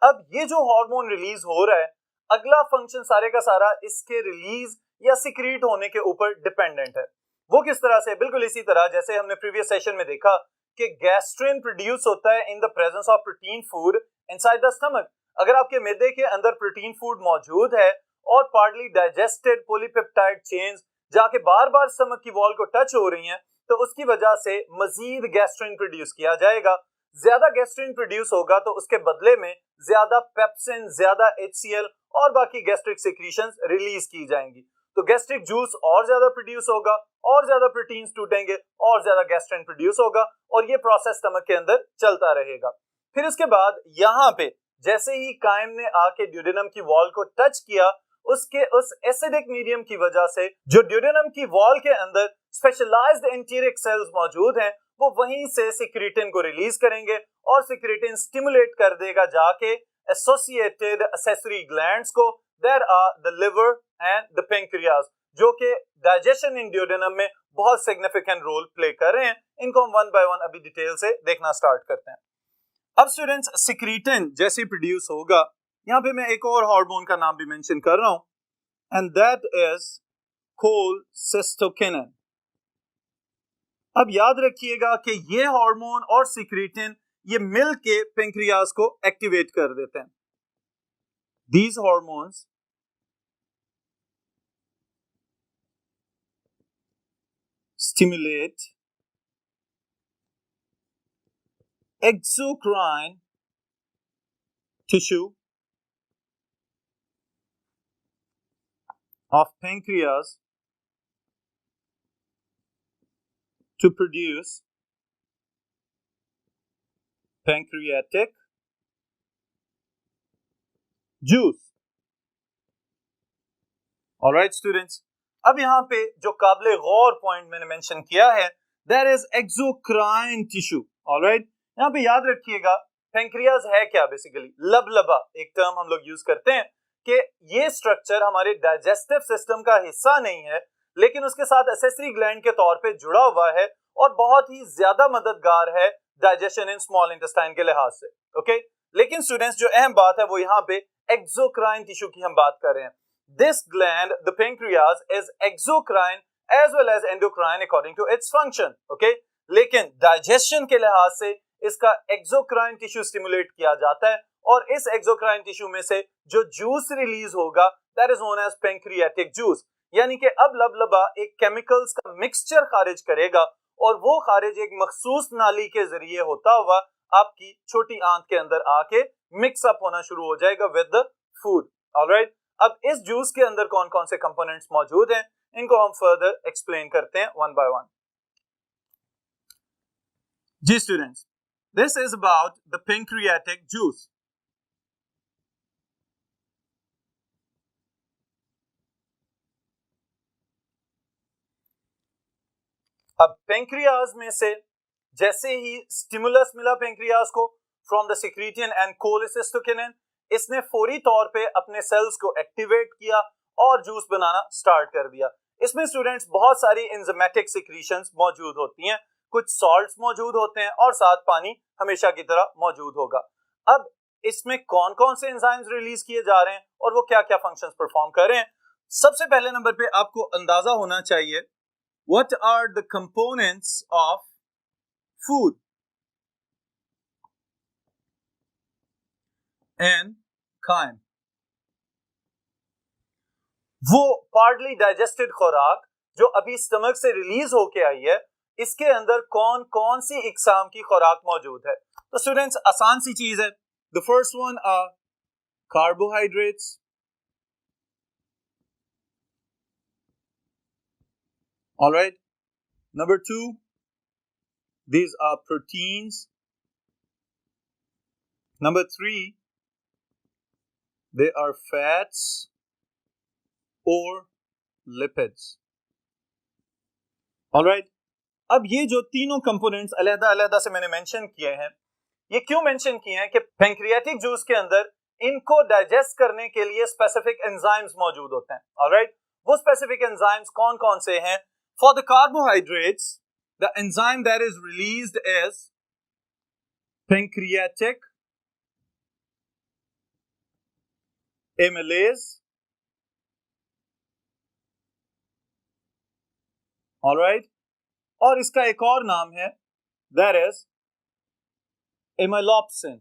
अब ये जो हार्मोन रिलीज हो रहा है अगला फंक्शन सारे का सारा इसके रिलीज या सिक्रीट होने के ऊपर डिपेंडेंट है। वो किस तरह से? बिल्कुल इसी तरह जैसे हमने प्रीवियस सेशन में देखा कि गैस्ट्रिन प्रोड्यूस होता है in the presence of protein food inside the stomach. अगर आपके मैदे के अंदर प्रोटीन फूड मौजूद है और पार्टली डाइजेस्टेड पॉलीपेप्टाइड चेन्स जाके बार बार स्टमक की वॉल को टच हो रही हैं तो उसकी वजह से मजीद गैस्ट्रिन प्रोड्यूस किया जाएगा। ज्यादा गैस्ट्रिन प्रोड्यूस होगा तो उसके बदले में ज्यादा पेप्सिन, ज्यादा HCl और बाकी गैस्ट्रिक सेक्रीशंस रिलीज की जाएंगी, तो गैस्ट्रिक जूस और ज्यादा प्रोड्यूस होगा और ज्यादा प्रोटीन्स टूटेंगे और ज्यादा गैस्ट्रिन प्रोड्यूस होगा और ये प्रोसेस स्टमक के अंदर चलता रहेगा। फिर इसके बाद यहाँ पे जैसे ही काइम ने आके ड्यूडेनम की वॉल को टच किया उसके उस एसिडिक मीडियम की वजह से जो ड्यूडेनम की वॉल के अंदर स्पेशलाइज्ड एंटीरिक सेल्स मौजूद हैं, वो वहीं से सिक्रीटिन को रिलीज करेंगे और सिक्रीटिन स्टिमुलेट कर देगा जाके एसोसिएटेड एक्सेसरी ग्लैंड्स को, there are the liver and the pancreas, जो कि डाइजेशन इन ड्यूडेनम में बहुत सिग्निफिकेंट रोल प्ले कर रहे हैं। इनको हम वन बाय वन अभी डिटेल से देखना स्टार्ट करते हैं। अब स्टूडेंट्स, सिक्रीटिन जैसे प्रोड्यूस होगा, यहां पे मैं एक और हार्मोन का नाम भी मेंशन कर रहा हूं, एंड दैट इज कोलसिस्टोकिनिन। अब याद रखिएगा कि ये हार्मोन और सिक्रीटिन ये मिल के पेंक्रियाज को एक्टिवेट कर देते हैं। These hormones stimulate exocrine tissue of pancreas to produce pancreatic juice. All right, students. अब यहाँ पे जो काबिले गौर पॉइंट मैंने मेंशन किया है, there is exocrine tissue. All right. यहाँ पे याद रखिएगा, पेंक्रियाज है क्या बेसिकली? लबलबा एक टर्म हम लोग यूज करते हैं कि ये स्ट्रक्चर हमारे डाइजेस्टिव सिस्टम का हिस्सा नहीं है, लेकिन उसके साथ एक्सेसरी ग्लैंड के तौर पे जुड़ा हुआ है और बहुत ही ज्यादा मददगार है डाइजेशन इन स्मॉल इंटेस्टाइन के लिहाज से। ओके, लेकिन स्टूडेंट्स जो अहम बात है वो यहाँ पे एक्सोक्राइन टिश्यू की हम बात कर रहे हैं। This gland, the pancreas, is exocrine as well as endocrine according to its function. Okay, लेकिन डाइजेशन के लिहाज से इसका एक्सोक्राइन टिश्यू स्टिमुलेट किया जाता है और इस एक्सोक्राइन टिश्यू में से जो जूस रिलीज होगा, that is known as pancreatic juice. यानी कि अब लबलबा एक केमिकल्स का मिक्सचर खारिज करेगा और वो खारिज एक मखसूस नाली के जरिए होता हुआ आपकी छोटी आंत के अंदर आके मिक्स अप होना शुरू हो जाएगा विद द फूड। ऑलराइट, अब इस जूस के अंदर कौन कौन से कंपोनेंट्स मौजूद हैं, इनको हम फर्दर एक्सप्लेन करते हैं वन बाय वन। जी students, this is about the pancreatic juice. अब पेंक्रियाज में से जैसे ही स्टिमुलस मिला पेंक्रियाज को from the secretin and cholecystokinin, इसने फौरी तौर पे अपने सेल्स को एक्टिवेट किया और जूस बनाना स्टार्ट कर दिया। इसमें स्टूडेंट्स बहुत सारी एंजाइमेटिक सिक्रीशंस मौजूद होती हैं, कुछ सॉल्ट्स मौजूद होते हैं और साथ पानी हमेशा की तरह मौजूद होगा। अब इसमें कौन कौन से एंजाइम्स रिलीज किए जा रहे हैं और वो क्या क्या फंक्शंस परफॉर्म कर रहे हैं, सबसे पहले नंबर पे आपको अंदाजा होना चाहिए what are the components of food and खाएं। वो पार्टली डाइजेस्टेड खुराक जो अभी स्टमक से रिलीज होके आई है, इसके अंदर कौन कौन सी इकसाम की खुराक मौजूद है। तो स्टूडेंट्स, आसान सी चीज है। The first one are carbohydrates, alright. Number two, these are proteins. Number three, they are fats or lipids. All right. अब ये जो तीनों कंपोनेंट्स अलग-अलग से मैंने मेंशन किए हैं, ये क्यों मेंशन किए हैं कि पेंक्रियाटिक जूस के अंदर इनको डाइजेस्ट करने के लिए स्पेसिफिक एंजाइम्स मौजूद होते हैं। ऑलराइट, वो स्पेसिफिक एंजाइम्स कौन-कौन से हैं? For the carbohydrates, the enzyme that is released is pancreatic amylase. All right, और इसका एक और नाम है, that is amylopsin.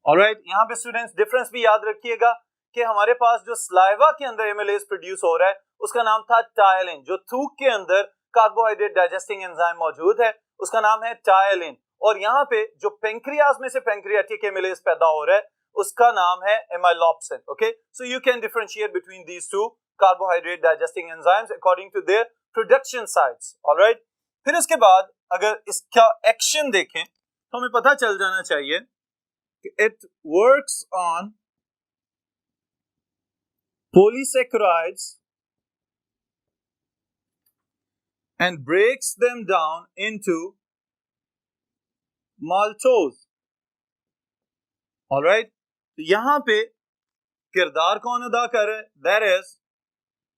All right, यहां पे स्टूडेंट्स डिफरेंस भी याद रखिएगा कि हमारे पास जो स्लाइवा के अंदर एमिलेज प्रोड्यूस हो रहा है उसका नाम था टायलिन। जो थूक के अंदर कार्बोहाइड्रेट डाइजेस्टिंग एंजाइम मौजूद है उसका नाम है टायलिन, और यहाँ पे जो पेंक्रियाज में से पेंक्रियाटिक एमिलेज पैदा हो रहा है उसका नाम है amylopsin. Okay, so you can differentiate between these two carbohydrate digesting enzymes according to their production sites. Alright, फिर उसके बाद अगर इसका एक्शन देखें तो हमें पता चल जाना चाहिए कि it works on polysaccharides and breaks them down into maltose. Alright, तो यहां पे किरदार कौन अदा कर रहा है? That is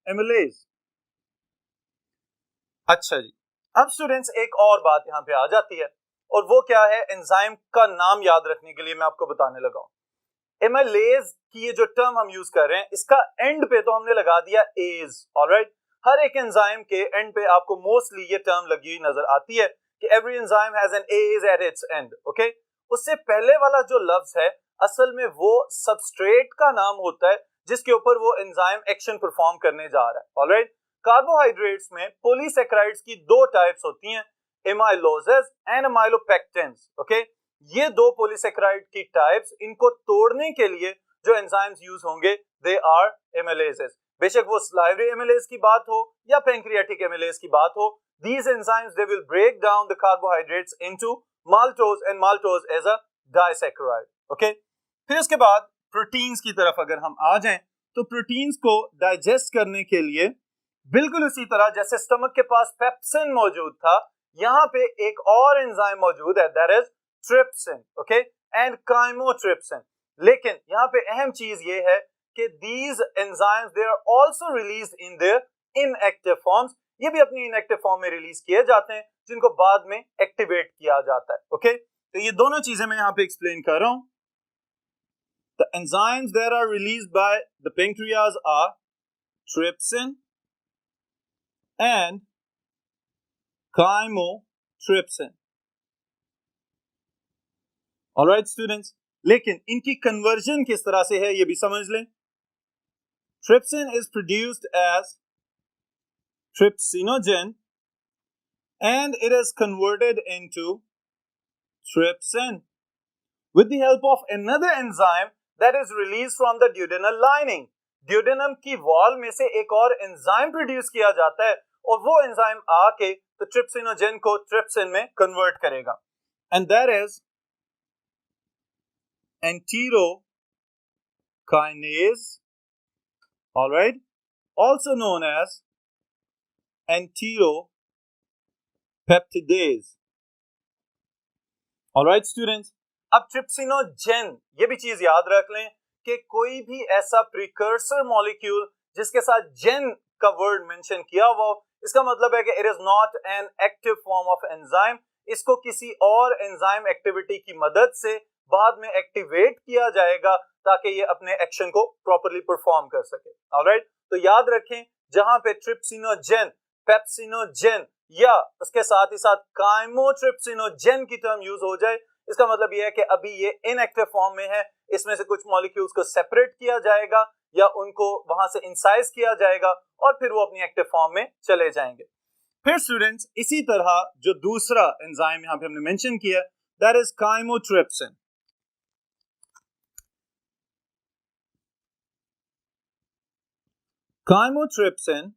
amylase. अच्छा जी, अब स्टूडेंट्स एक और बात यहां पे आ जाती है और वो क्या है? एंजाइम का नाम याद रखने के लिए मैं आपको बताने लगा हूं। एमाइलेज की ये जो टर्म हम यूज कर रहे हैं, इसका एंड पे तो हमने लगा दिया एज। ऑलराइट, हर एक एंजाइम के एंड पे आपको मोस्टली ये टर्म लगी हुई नजर आती है कि every enzyme has an ase at its end. Okay, उससे पहले वाला जो लफ्ज है असल में वो सबस्ट्रेट का नाम होता है जिसके ऊपर वो एंजाइम एक्शन परफॉर्म करने जा रहा है। ऑलराइट, कार्बोहाइड्रेट्स में पॉलीसैकेराइड्स की दो टाइप्स होती हैं, एमाइलोजेस एंड अमाइलोपेक्टिन्स। ओके, ये दो पॉलीसैकेराइड की टाइप्स, इनको तोड़ने के लिए जो एंजाइम्स यूज होंगे दे आर एमाइलेजेस। बेशक वो सलाइवरी एमाइलेज की बात हो या पैंक्रियाटिक एमाइलेज की बात हो, these enzymes they will break down the carbohydrates into maltose and maltose is a disaccharide. Okay, फिर उसके बाद प्रोटीन्स की तरफ अगर हम आ जाएं तो प्रोटीन्स को डाइजेस्ट करने के लिए बिल्कुल उसी तरह जैसे स्टमक के पास पेप्सिन मौजूद था, यहाँ पे एक और एंजाइम मौजूद है, that is trypsin. Okay, and chymotrypsin. लेकिन यहाँ पे अहम चीज ये है कि these enzymes they are also released in their inactive forms, ये भी अपनी इनएक्टिव फॉर्म में रिलीज किए जाते हैं जिनको बाद में एक्टिवेट किया जाता है। ओके, तो ये दोनों चीजें मैं यहाँ पे एक्सप्लेन कर रहा हूं। The enzymes that are released by the pancreas are trypsin and chymotrypsin. All right students, लेकिन इनकी कन्वर्जन किस तरह से है ये भी समझ लें। Trypsin is produced as trypsinogen and it is converted into trypsin with the help of another enzyme that is released from the duodenal lining. Duodenum की वॉल में से एक और एंजाइम प्रोड्यूस किया जाता है और वो एंजाइम आके तो ट्रिप्सिनोजेन को ट्रिप्सिन में कन्वर्ट करेगा, and that is enterokinase, all right, also known as enteropeptidase. All right students, अब ट्रिप्सिनोजेन, ये भी चीज याद रख लें कि कोई भी ऐसा प्रिकर्सर मॉलिक्यूल जिसके साथ जेन का वर्ड मेंशन किया हुआ, इसका मतलब है कि it is not an active form of enzyme, इसको किसी और एंजाइम एक्टिविटी की मदद से बाद में एक्टिवेट किया जाएगा ताकि ये अपने एक्शन को प्रॉपर्ली परफॉर्म कर सके। ऑलराइट, तो याद रखें जहां पे ट्रिप्सिनोजेन, पेप्सिनोजेन या उसके साथ ही साथ काइमोट्रिप्सिनोजेन की टर्म यूज हो जाए, इसका मतलब यह है कि अभी ये इनएक्टिव फॉर्म में है, इसमें से कुछ मॉलिक्यूल्स को सेपरेट किया जाएगा या उनको वहां से इंसाइज किया जाएगा और फिर वो अपनी एक्टिव फॉर्म में चले जाएंगे। फिर स्टूडेंट्स इसी तरह जो दूसरा एंजाइम यहां पे हमने मेंशन किया, that is chymotrypsin. Chymotrypsin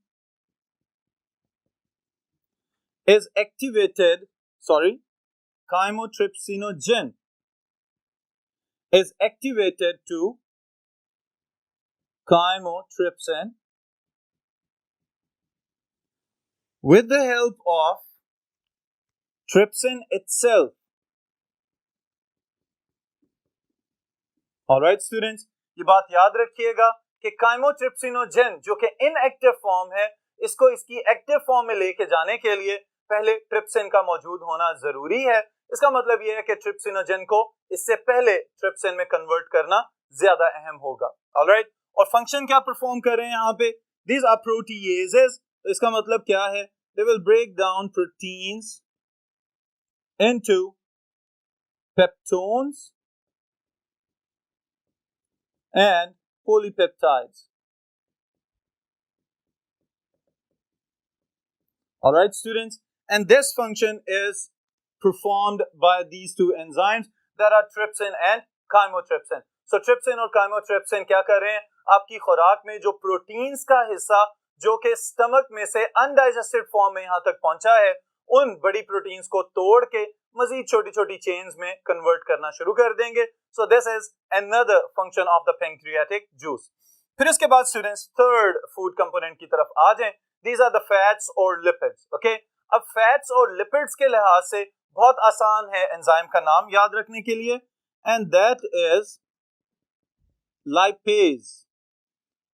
is activated, chymotrypsinogen is activated to chymotrypsin with the help of trypsin itself. All right students, ये बात याद रखिएगा कि काइमोट्रिप्सिनोजेन जो कि इनएक्टिव फॉर्म है, इसको इसकी एक्टिव फॉर्म में लेके जाने के लिए पहले ट्रिप्सिन का मौजूद होना जरूरी है। इसका मतलब यह है कि ट्रिप्सिनोजेन को इससे पहले ट्रिप्सिन में कन्वर्ट करना ज्यादा अहम होगा। ऑलराइट, और फंक्शन क्या परफॉर्म कर रहे हैं यहाँ पे? These are proteases. तो इसका मतलब क्या है? They will break down proteins into peptones and polypeptides. All right students, and this function is performed by these two enzymes that are trypsin and chymotrypsin. So trypsin और chymotrypsin क्या कर रहे हैं? आपकी खुराक में जो प्रोटीन्स का हिस्सा जो कि स्टमक में से अनडाइजेस्टेड फॉर्म में यहाँ तक पहुंचा है, उन बड़ी प्रोटीन्स को तोड़ के मजीद छोटी छोटी चेन्स में कन्वर्ट करना शुरू कर देंगे। So this is another function of the pancreatic juice. फिर इसके बाद स्टूडेंट्स थर्ड फूड कंपोनेंट की तरफ आ जाएं. दीज आर द फैट्स और लिपिड्स. ओके, अब फैट्स और लिपिड्स के लिहाज से बहुत आसान है एंजाइम का नाम याद रखने के लिए, and that is lipase.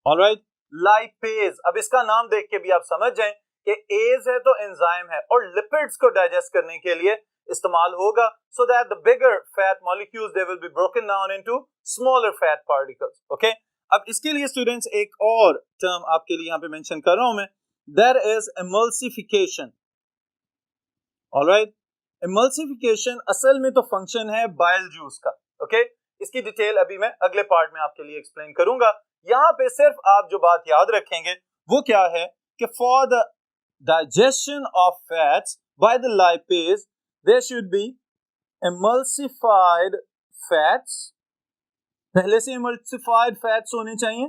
Alright, lipase. अब इसका नाम देख के भी आप समझ जाएं कि एज है तो एंजाइम है और लिपिड्स को डाइजेस्ट करने के लिए इस्तेमाल होगा, so that the bigger fat molecules they will be broken down into smaller fat particles. Okay, अब इसके लिए स्टूडेंट्स एक और टर्म आपके लिए यहां पे मेंशन कर रहा हूं मैं, there is emulsification. Alright, emulsification असल में तो फंक्शन है बाइल जूस का. ओके, इसकी डिटेल अभी मैं अगले पार्ट में आपके लिए एक्सप्लेन करूंगा. यहां पे सिर्फ आप जो बात याद रखेंगे वो क्या है कि for the digestion of fats by the lipase there should be emulsified fats. पहले से एमल्सिफाइड फैट्स होने चाहिए,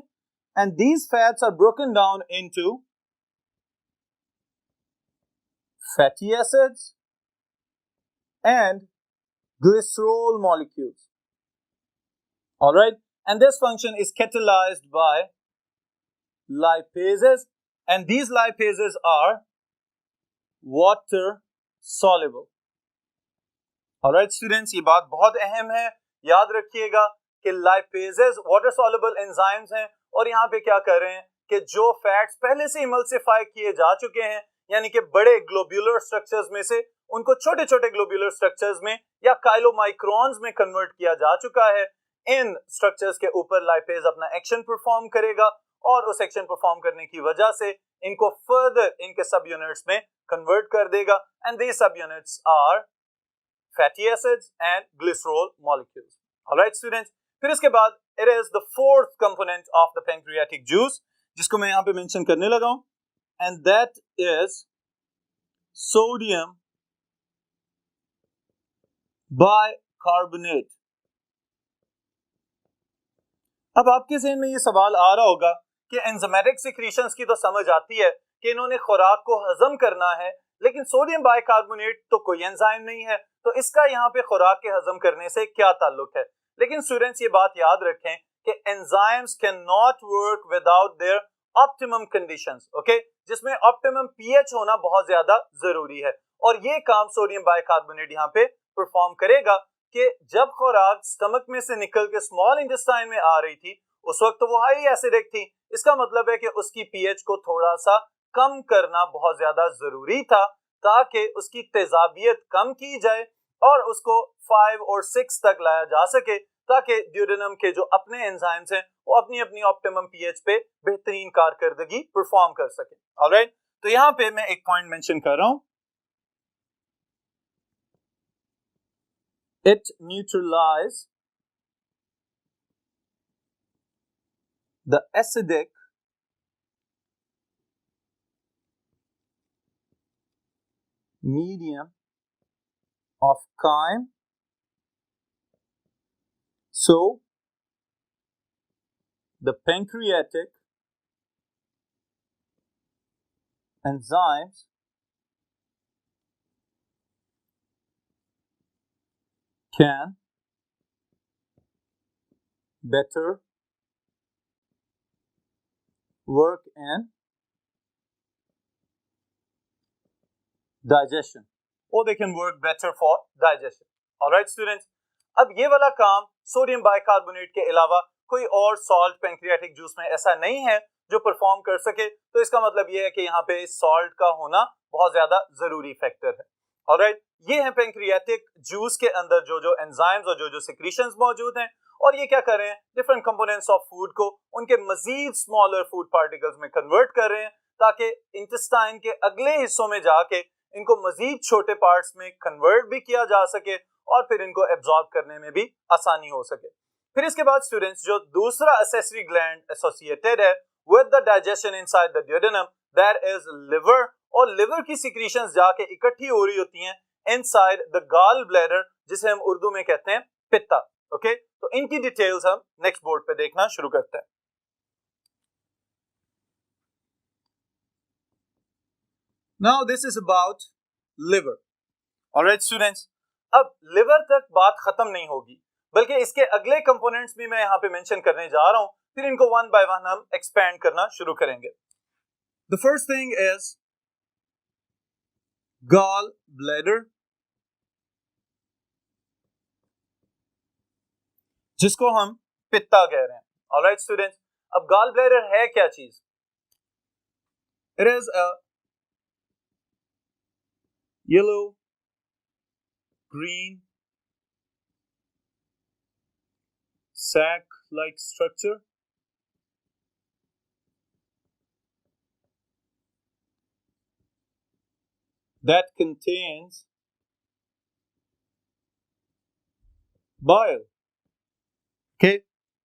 and these fats are broken down into fatty acids and glycerol molecules. All right, and this function is catalyzed by lipases, and these lipases are water soluble. All right students, ये बात बहुत अहम है, याद रखिएगा कि lipases water soluble enzymes हैं और यहाँ पे क्या कर रहे हैं कि जो फैट्स पहले से इमल्सिफाई किए जा चुके हैं, यानी कि बड़े ग्लोब्यूलर स्ट्रक्चर्स में से उनको छोटे छोटे ग्लोब्यूलर स्ट्रक्चर्स में या काइलोमाइक्रॉन्स में कन्वर्ट किया जा चुका है. इन स्ट्रक्चर्स के ऊपर लाइपेज अपना एक्शन परफॉर्म करेगा और उस एक्शन परफॉर्म करने की वजह से इनको फर्दर इनके सब यूनिट्स में कन्वर्ट कर देगा, एंड दीज सब units are fatty acids and glycerol molecules. Alright students, फिर इसके बाद it is the fourth component of the pancreatic juice, जिसको मैं यहां पे मेंशन करने लगा हूं, and that is sodium bicarbonate. अब आपके ज़हन में ये सवाल आ रहा होगा कि एंजाइमेटिक सिक्रीशंस की तो समझ आती है कि इन्होंने खुराक को हजम करना है, लेकिन सोडियम बाइकार्बोनेट तो कोई एंजाइम नहीं है, तो इसका यहाँ पे खुराक के हजम करने से क्या ताल्लुक है. लेकिन स्टूडेंट्स ये बात याद रखें कि enzymes can not work without their optimum conditions. Okay, जिसमें ऑप्टिमम पीएच होना बहुत ज्यादा जरूरी है, और ये काम सोडियम बाइकार्बोनेट यहाँ पे परफॉर्म करेगा कि जब खुराक स्टमक में से निकल के स्मॉल इंटेस्टाइन में आ रही थी उस वक्त तो वो हाई एसिडिक थी. इसका मतलब है कि उसकी पीएच को थोड़ा सा कम करना बहुत ज्यादा जरूरी था ताकि उसकी तेजाबियत कम की जाए और उसको 5 और 6 तक लाया जा सके, ताकि ड्यूडेनम के जो अपने एंजाइम्स हैं वो अपनी अपनी ऑप्टिमम पीएच पे बेहतरीन कारकर्दगी परफॉर्म कर सके. ऑलराइट, तो यहाँ पे मैं एक पॉइंट मेंशन कर रहा हूं, it neutralizes the acidic medium of chyme, so the pancreatic enzymes can better work in digestion, or they can work better for digestion. All right students, अब ये वाला काम सोडियम बाइकार्बोनेट के अलावा कोई और सॉल्ट पैंक्रियाटिक जूस में ऐसा नहीं है जो परफॉर्म कर सके, तो इसका मतलब ये है कि यहाँ पे सॉल्ट का होना बहुत ज्यादा जरूरी फैक्टर है. ऑलराइट, ये है पैंक्रियाटिक जूस के अंदर जो जो एंजाइम्स और जो जो सिक्रीशंस मौजूद हैं, और ये क्या कर रहे हैं, डिफरेंट कंपोनेंट्स ऑफ फूड को उनके मजीद स्मॉलर फूड पार्टिकल्स में कन्वर्ट कर रहे हैं ताकि इंटेस्टाइन के अगले हिस्सों में जाके इनको मजीद छोटे पार्ट्स में कन्वर्ट भी किया जा सके और फिर इनको एब्जॉर्ब करने में भी आसानी हो सके. फिर इसके बाद स्टूडेंट्स जो दूसरा एक्सेसरी ग्लैंड एसोसिएटेड है with the digestion inside the duodenum, that is liver, और लिवर की सिक्रीशंस जाके इकट्ठी हो रही होती हैं इनसाइड द गॉल ब्लैडर, जिसे हम उर्दू में कहते हैं पित्ता. ओके, तो इनकी डिटेल्स हम नेक्स्ट बोर्ड पे देखना शुरू करते हैं. Now this is about liver. Alright students, अब लिवर तक बात खत्म नहीं होगी बल्कि इसके अगले कंपोनेंट्स भी मैं यहाँ पे मेंशन करने जा रहा हूं, फिर इनको वन बाय वन हम एक्सपैंड करना शुरू करेंगे। The first thing is gall bladder, जिसको हम पित्ता कह रहे हैं। ऑलराइट स्टूडेंट्स, अब गॉल ब्लैडर है क्या चीज? It is a yellow green sac-like structure that contains bile. Okay,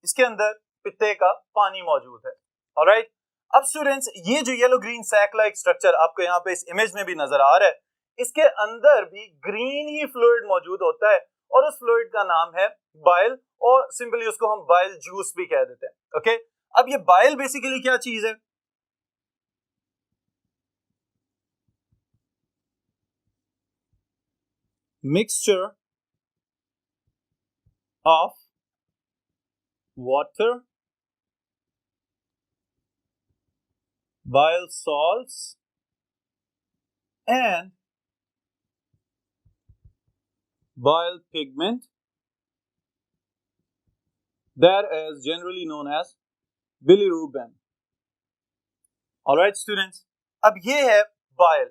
इसके अंदर पित्ते का पानी मौजूद है। ऑलराइट, अब स्टूडेंट्स ये जो yellow green sac like structure आपको यहाँ पे इस इमेज में भी नजर आ रहा है, इसके अंदर भी ग्रीन ही फ्लूइड मौजूद होता है और उस फ्लूइड का नाम है बाइल, और सिंपली उसको हम बाइल जूस भी कह देते हैं। ओके, अब ये बाइल बेसिकली क्या चीज है? Mixture of water, bile salts and bile pigment that is generally known as bilirubin. Alright students, अब ये है बाइल,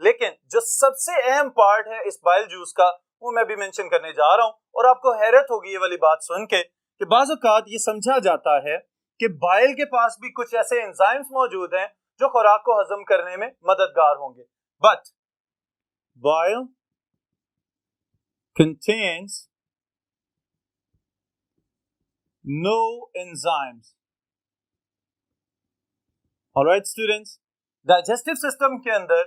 लेकिन जो सबसे अहम पार्ट है इस बाइल जूस का वो मैं भी मेंशन करने जा रहा हूं, और आपको हैरत होगी ये वाली बात सुन के कि बाज़ औक़ात ये समझा जाता है कि बाइल के पास भी कुछ ऐसे एंजाइम्स मौजूद हैं जो खुराक को हजम करने में मददगार होंगे, but bile contains no enzymes. Alright students, digestive system के अंदर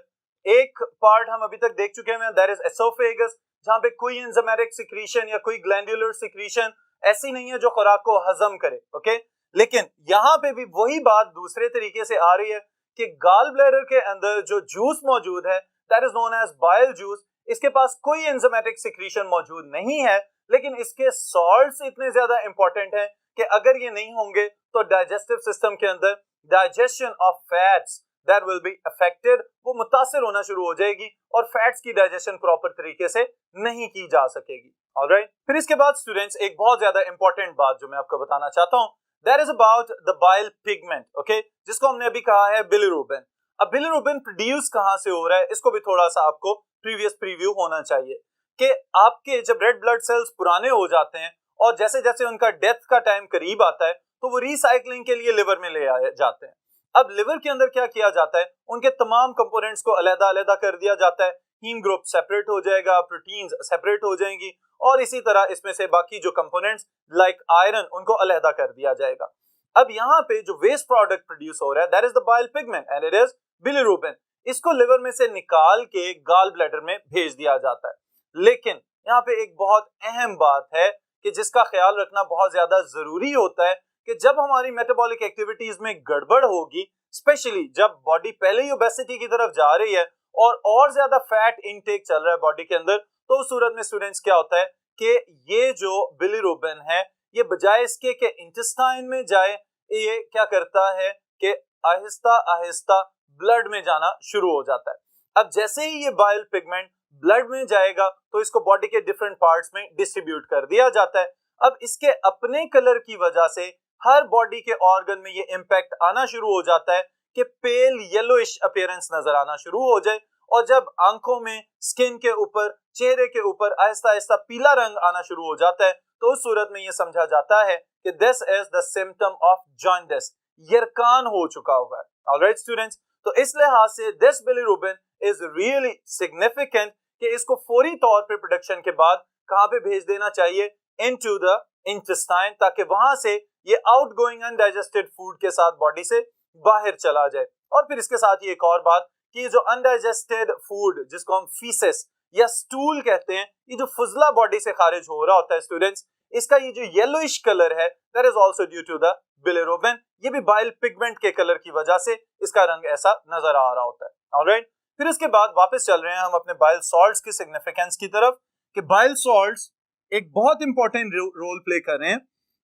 एक पार्ट हम अभी तक देख चुके हैं, दैट इज एसोफेगस, जहां पे कोई एंजाइमेटिक सिक्रीशन या कोई ग्लैंडुलर सिक्रीशन ऐसी नहीं है जो खुराक को हजम करे। ओके, लेकिन यहां पे भी वही बात दूसरे तरीके से आ रही है कि गॉल ब्लैडर के अंदर जो जूस मौजूद है that is known as bile juice, इसके पास कोई एंजाइमेटिक सिक्रीशन मौजूद नहीं है, लेकिन इसके सॉल्ट्स इतने ज्यादा इंपॉर्टेंट हैं कि अगर ये नहीं होंगे तो डाइजेस्टिव सिस्टम के अंदर digestion of fats that will be affected, वो मुतासिर होना शुरू हो जाएगी और फैट्स की डाइजेशन प्रॉपर तरीके से नहीं की जा सकेगी। ऑलराइट, फिर इसके बाद स्टूडेंट्स एक बहुत ज्यादा इंपॉर्टेंट बात जो मैं आपको बताना चाहता हूं, that is about the bile pigment, okay, जिसको हमने अभी कहा है बिलिरुबिन। अब बिलिरुबिन प्रोड्यूस कहां से हो रहा है, इसको भी थोड़ा सा आपको प्रीवियस प्रीव्यू होना चाहिए कि आपके जब रेड ब्लड सेल्स पुराने हो जाते हैं और जैसे जैसे उनका डेथ का टाइम करीब आता है तो वो रिसाइकलिंग के लिए लिवर में ले आए जाते हैं। अब लिवर के अंदर क्या किया जाता है, उनके तमाम कंपोनेंट्स को अलग-अलग कर दिया जाता है, हीम ग्रुप सेपरेट हो जाएगा, प्रोटीन्स सेपरेट हो जाएंगी, और इसी तरह इसमें से बाकी जो कंपोनेंट्स लाइक आयरन उनको अलग कर दिया जाएगा। अब यहाँ पे जो वेस्ट प्रोडक्ट प्रोड्यूस हो रहा है that is the bile pigment and it is bilirubin. इसको लिवर में से निकाल के गॉल ब्लैडर में भेज दिया जाता है, लेकिन यहाँ पे एक बहुत अहम बात है कि जिसका ख्याल रखना बहुत ज्यादा जरूरी होता है कि जब हमारी मेटाबॉलिक एक्टिविटीज में गड़बड़ होगी, स्पेशली जब बॉडी पहले ही ओबेसिटी की तरफ जा रही है और ज्यादा फैट इनटेक चल रहा है बॉडी के अंदर, तो उस सूरत में स्टूडेंट्स क्या होता है कि ये जो बिलिरुबिन है ये बजाय इसके कि इंटेस्टाइन में जाए, ये क्या करता है कि आहिस्ता आहिस्ता ब्लड में जाना शुरू हो जाता है। अब जैसे ही ये बाइल पिगमेंट ब्लड में जाएगा तो इसको बॉडी के डिफरेंट पार्ट्स में डिस्ट्रीब्यूट कर दिया जाता है। अब इसके अपने कलर की वजह से हर बॉडी के ऑर्गन में ये इंपैक्ट आना शुरू हो जाता है कि पेल येलोइश अपीयरेंस नजर आना शुरू हो जाए, और जब आंखों में, स्किन के ऊपर, चेहरे के ऊपर आहिस्ता आहिस्ता पीला रंग आना शुरू हो जाता है, तो उस सूरत में ये समझा जाता है कि this is the symptom of jaundice, यरकान हो चुका हुआ है। ऑलराइट स्टूडेंट्स, तो इस लिहाज से this bilirubin is really significant कि इसको फौरी तौर पे प्रोडक्शन के बाद कहां पे भेज देना चाहिए, इनटू द इंटेस्टाइन, ताकि वहां से ये आउटगोइंग अनडाइजेस्टेड फूड के साथ बॉडी से बाहर चला जाए। और फिर इसके साथ ही एक और बात कि जो अनडाइजेस्टेड फूड जिसको हम फीसेस या स्टूल कहते हैं, ये जो फुजला बॉडी से खारिज हो रहा होता है स्टूडेंट्स, इसका ये जो येलोइश कलर है that is also due to the bilirubin. ये भी बाइल पिगमेंट के कलर की वजह से इसका रंग ऐसा नजर आ रहा होता है। ऑलराइट, फिर इसके बाद वापस चल रहे हैं हम अपने बाइल सॉल्ट्स की सिग्निफिकेंस की तरफ कि बाइल सॉल्ट्स एक बहुत इंपॉर्टेंट रोल प्ले कर रहे हैं,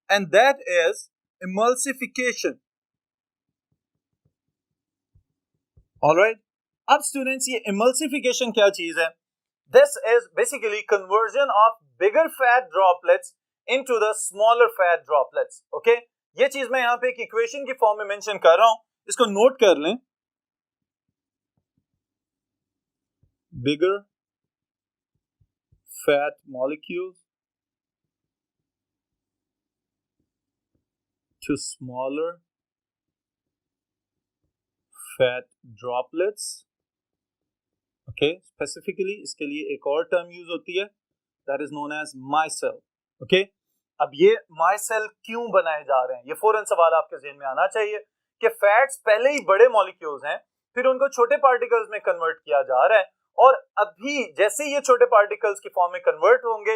and that is emulsification. Alright, अब स्टूडेंट्स ये इमल्सिफिकेशन क्या चीज है? This is basically conversion of bigger fat droplets into the smaller fat droplets. Okay, ये चीज मैं यहां पे एक इक्वेशन की फॉर्म में मेंशन कर रहा हूं, इसको नोट कर लें। बिगर fat molecules to smaller fat droplets. Okay, specifically इसके लिए एक और टर्म यूज होती है, that is known as micelle. Okay, अब ये micelle क्यों बनाए जा रहे हैं, ये फौरन सवाल आपके ज़हन में आना चाहिए कि फैट्स पहले ही बड़े मॉलिक्यूल्स हैं, फिर उनको छोटे पार्टिकल्स में कन्वर्ट किया जा रहा है, और अभी जैसे ये छोटे पार्टिकल्स की फॉर्म में कन्वर्ट होंगे,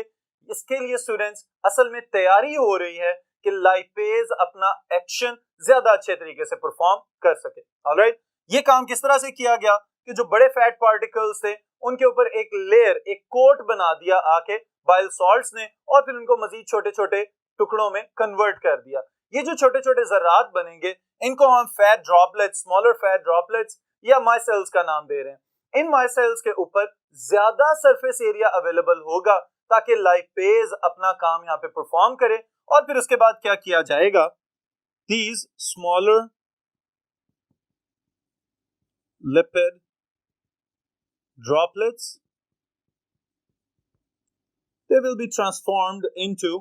इसके लिए स्टूडेंट्स असल में तैयारी हो रही है कि लाइपेज अपना एक्शन ज्यादा अच्छे तरीके से परफॉर्म कर सके। ऑलराइट, ये काम किस तरह से किया गया कि जो बड़े फैट पार्टिकल्स थे उनके ऊपर एक लेयर, एक कोट बना दिया आके बाइल सॉल्ट्स ने, और फिर उनको मजीद छोटे छोटे टुकड़ों में कन्वर्ट कर दिया। ये जो छोटे छोटे जर्रात बनेंगे इनको हम fat droplets, smaller fat droplets या माइसेल्स का नाम दे रहे हैं। इन माइसेल्स के ऊपर ज्यादा सरफेस एरिया अवेलेबल होगा ताकि लाइपेज अपना काम यहाँ पे परफॉर्म करे, और फिर उसके बाद क्या किया जाएगा, these smaller lipid droplets, they will be transformed into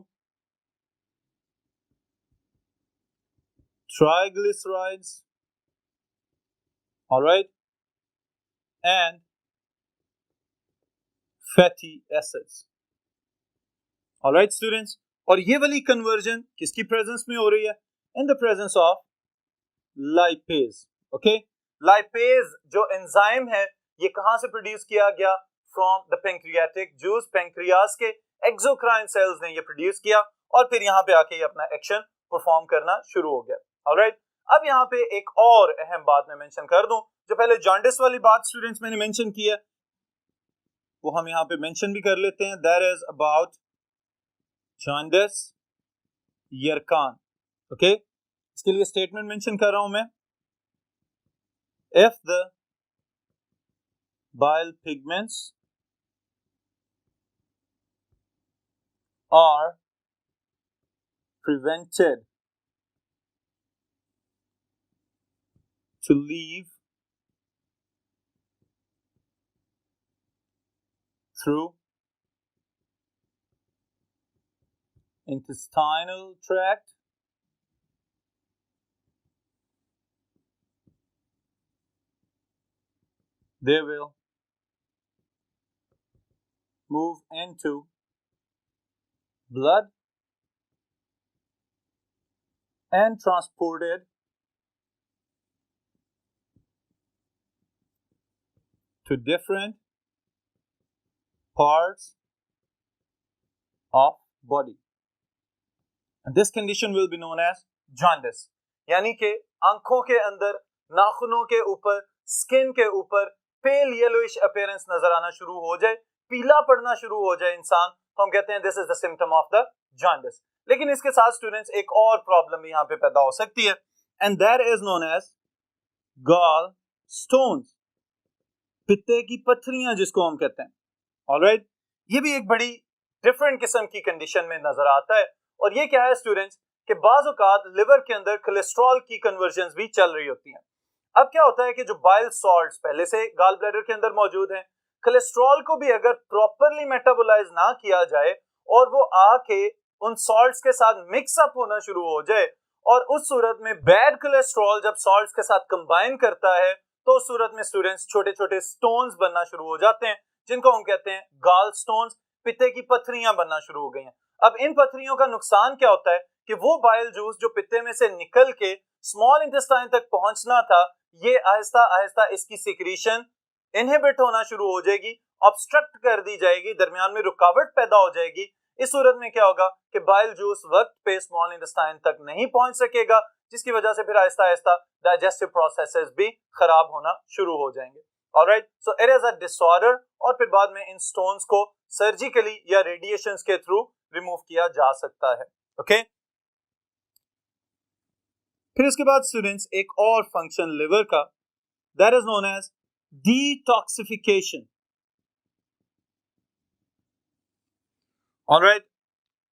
triglycerides, all right, and fatty acids. all right students, और ये वाली कन्वर्जन किसकी प्रेजेंस में हो रही है? In the presence of lipase. Okay, lipase जो एंजाइम है ये कहां से प्रोड्यूस किया गया? From the pancreatic juice, pancreas के एक्सोक्राइन सेल्स ने ये प्रोड्यूस किया, और फिर यहाँ पे आके ये अपना एक्शन परफॉर्म करना शुरू हो गया। ऑलराइट, अब यहाँ पे एक और अहम बात मैं मेंशन कर दूं, जो पहले जॉन्डिस वाली बात स्टूडेंट्स मैंने मेंशन की है, वो हम यहाँ पे मेंशन भी कर लेते हैं। दैट इज अबाउट जॉन्डिस यरकान। ओके, इसके लिए स्टेटमेंट मेंशन कर रहा हूं मैं, if the bile pigments are prevented to leave through intestinal tract, they will move into blood and transported to different parts of body, and this condition will be known as jaundice। यानी कि आंखों के अंदर, नाखूनों के ऊपर, skin के ऊपर पेल येलोइश अपीयरेंस नजर आना शुरू हो जाए, पीला पड़ना शुरू हो जाए इंसान, तो हम कहते हैं this is the symptom of the jaundice. लेकिन इसके साथ स्टूडेंट्स एक और प्रॉब्लम भी यहाँ पे पैदा हो सकती है, and that is known as gall stones, पित्ते की पत्थरियां जिसको हम कहते हैं। ऑलराइट, ये भी एक बड़ी डिफरेंट किस्म की कंडीशन में नजर आता है, और ये क्या है स्टूडेंट्स कि बाज़ औक़ात लिवर के अंदर कोलेस्ट्रॉल की कन्वर्जन्स भी चल रही होती हैं। अब क्या होता है कि जो बाइल सॉल्ट्स पहले से गॉल ब्लैडर के अंदर मौजूद हैं, कोलेस्ट्रॉल को भी अगर प्रॉपरली मेटाबोलाइज ना किया जाए और वो आके उन सॉल्ट्स के साथ मिक्स अप होना शुरू हो जाए, और उस सूरत में बैड कोलेस्ट्रॉल जब सॉल्ट्स के साथ कंबाइन करता है, तो उस सूरत में स्टूडेंट्स छोटे छोटे स्टोन्स बनना शुरू हो जाते हैं, जिनको हम कहते हैं गॉल स्टोन्स, पित्ते की पत्थरियां बनना शुरू हो गई हैं। अब इन पत्थरियों का नुकसान क्या होता है कि वो बाइल जूस जो पित्ते में से निकल के स्मॉल इंटेस्टाइन तक पहुंचना था, ये आहिस्ता आहिस्ता इसकी सिक्रीशन इनहिबिट होना शुरू हो जाएगी, ऑब्स्ट्रक्ट कर दी जाएगी, दरमियान में रुकावट पैदा हो जाएगी। इस सूरत में क्या होगा कि बाइल जूस वक्त पे स्मॉल इंटेस्टाइन तक नहीं पहुंच सकेगा, जिसकी वजह से फिर आहिस्ता आहिस्ता डाइजेस्टिव प्रोसेसेस भी खराब होना शुरू हो जाएंगे। Alright, so it is a disorder, और फिर बाद में इन स्टोन्स को सर्जिकली या रेडिएशंस के थ्रू रिमूव किया जा सकता है। ओके, फिर इसके बाद स्टूडेंट्स एक और फंक्शन लिवर का, that is known as detoxification. Alright,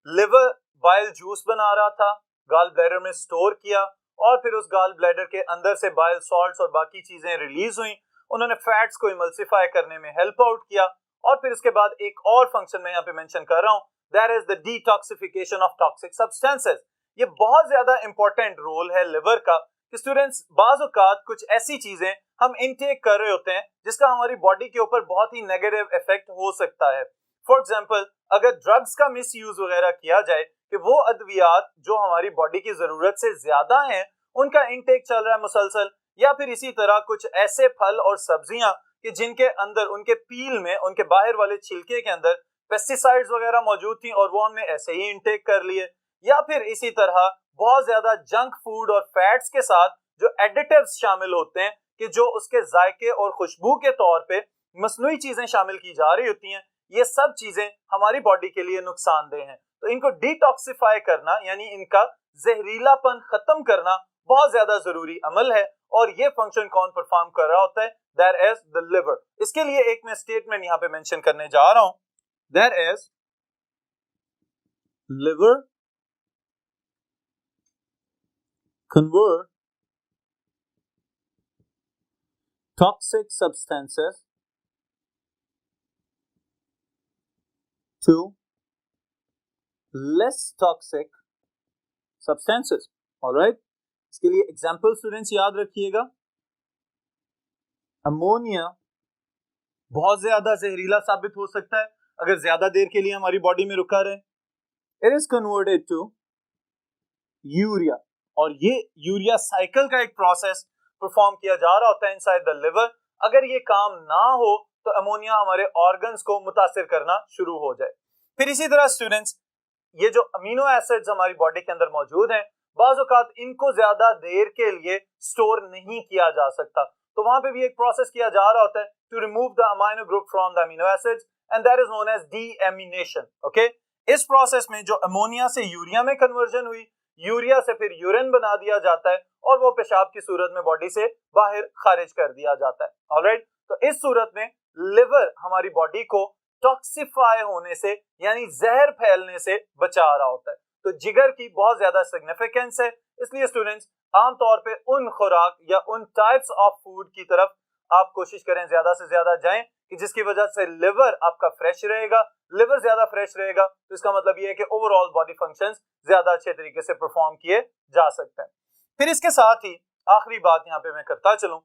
liver bile juice बना रहा था, गाल ब्लैडर में स्टोर किया, और फिर उस गाल ब्लैडर के अंदर से बाइल सॉल्ट्स और बाकी चीजें रिलीज हुई, उन्होंने फैट्स को इमल्सिफाई करने में हेल्प आउट किया। और फिर इसके बाद एक और फंक्शन मैं यहाँ पे मेंशन कर रहा हूं, that is the detoxification of toxic substances. ये बहुत ज्यादा इंपॉर्टेंट रोल है लिवर का कि स्टूडेंट्स बाज़ औक़ात कुछ ऐसी चीजें हम इनटेक कर रहे होते हैं जिसका हमारी बॉडी के ऊपर बहुत ही नेगेटिव इफेक्ट हो सकता है। फॉर एग्जाम्पल, अगर ड्रग्स का मिस यूज वगैरह किया जाए कि वो अद्वियात जो हमारी बॉडी की जरूरत से ज्यादा हैं उनका इनटेक चल रहा है मुसलसल, या फिर इसी तरह कुछ ऐसे फल और सब्जियां कि जिनके अंदर उनके पील में, उनके बाहर वाले छिलके के अंदर पेस्टिसाइड्स वगैरह मौजूद थी और वो हमने ऐसे ही इनटेक कर लिए, या फिर इसी तरह बहुत ज्यादा जंक फूड और फैट्स के साथ जो एडिटिव्स शामिल होते हैं कि जो उसके जायके और खुशबू के तौर पे मसनूई चीजें शामिल की जा रही होती हैं, ये सब चीजें हमारी बॉडी के लिए नुकसानदेह हैं। तो इनको डिटॉक्सिफाई करना यानी इनका जहरीलापन खत्म करना बहुत ज्यादा जरूरी अमल है, और ये फंक्शन कौन परफॉर्म कर रहा होता है? That is the liver. इसके लिए एक मैं स्टेटमेंट यहां पे मेंशन करने जा रहा हूं, that is liver convert toxic substances to less toxic substances. Alright, इसके लिए एग्जाम्पल स्टूडेंट्स याद रखिएगा। अमोनिया बहुत ज्यादा जहरीला साबित हो सकता है अगर ज्यादा देर के लिए हमारी बॉडी में रुका रहे। It is converted to urea, और ये यूरिया साइकिल का एक प्रोसेस परफॉर्म किया जा रहा होता है इनसाइड द लिवर। अगर ये काम ना हो तो अमोनिया हमारे ऑर्गन्स को मुतासिर करना शुरू हो जाए। फिर इसी तरह स्टूडेंट्स, ये जो अमीनो एसिड्स हमारी बॉडी के अंदर मौजूद हैं, बाज़ औक़ात इनको ज्यादा देर के लिए स्टोर नहीं किया जा सकता, तो वहां पे भी एक प्रोसेस किया जा रहा होता है to remove the amino group from the amino acids, and that is known as deamination. Okay, इस प्रोसेस में जो अमोनिया से यूरिया में कन्वर्जन हुई, यूरिया से फिर यूरिन बना दिया जाता है और वो पेशाब की सूरत में बॉडी से बाहर खारिज कर दिया जाता है। ऑलराइट, तो इस सूरत में लिवर हमारी बॉडी को टॉक्सिफाई होने से यानी जहर फैलने से बचा रहा होता है। तो जिगर की बहुत ज्यादा सिग्निफिकेंस है, इसलिए स्टूडेंट्स आमतौर पे उन खुराक या उन टाइप्स ऑफ फूड की तरफ आप कोशिश करें ज्यादा से ज्यादा जाएं कि जिसकी वजह से लिवर आपका फ्रेश रहेगा। लिवर ज्यादा फ्रेश रहेगा तो इसका मतलब ये है कि ओवरऑल बॉडी फंक्शंस ज्यादा अच्छे तरीके से परफॉर्म किए जा सकते हैं। फिर इसके साथ ही आखिरी बात यहाँ पे मैं करता चलूं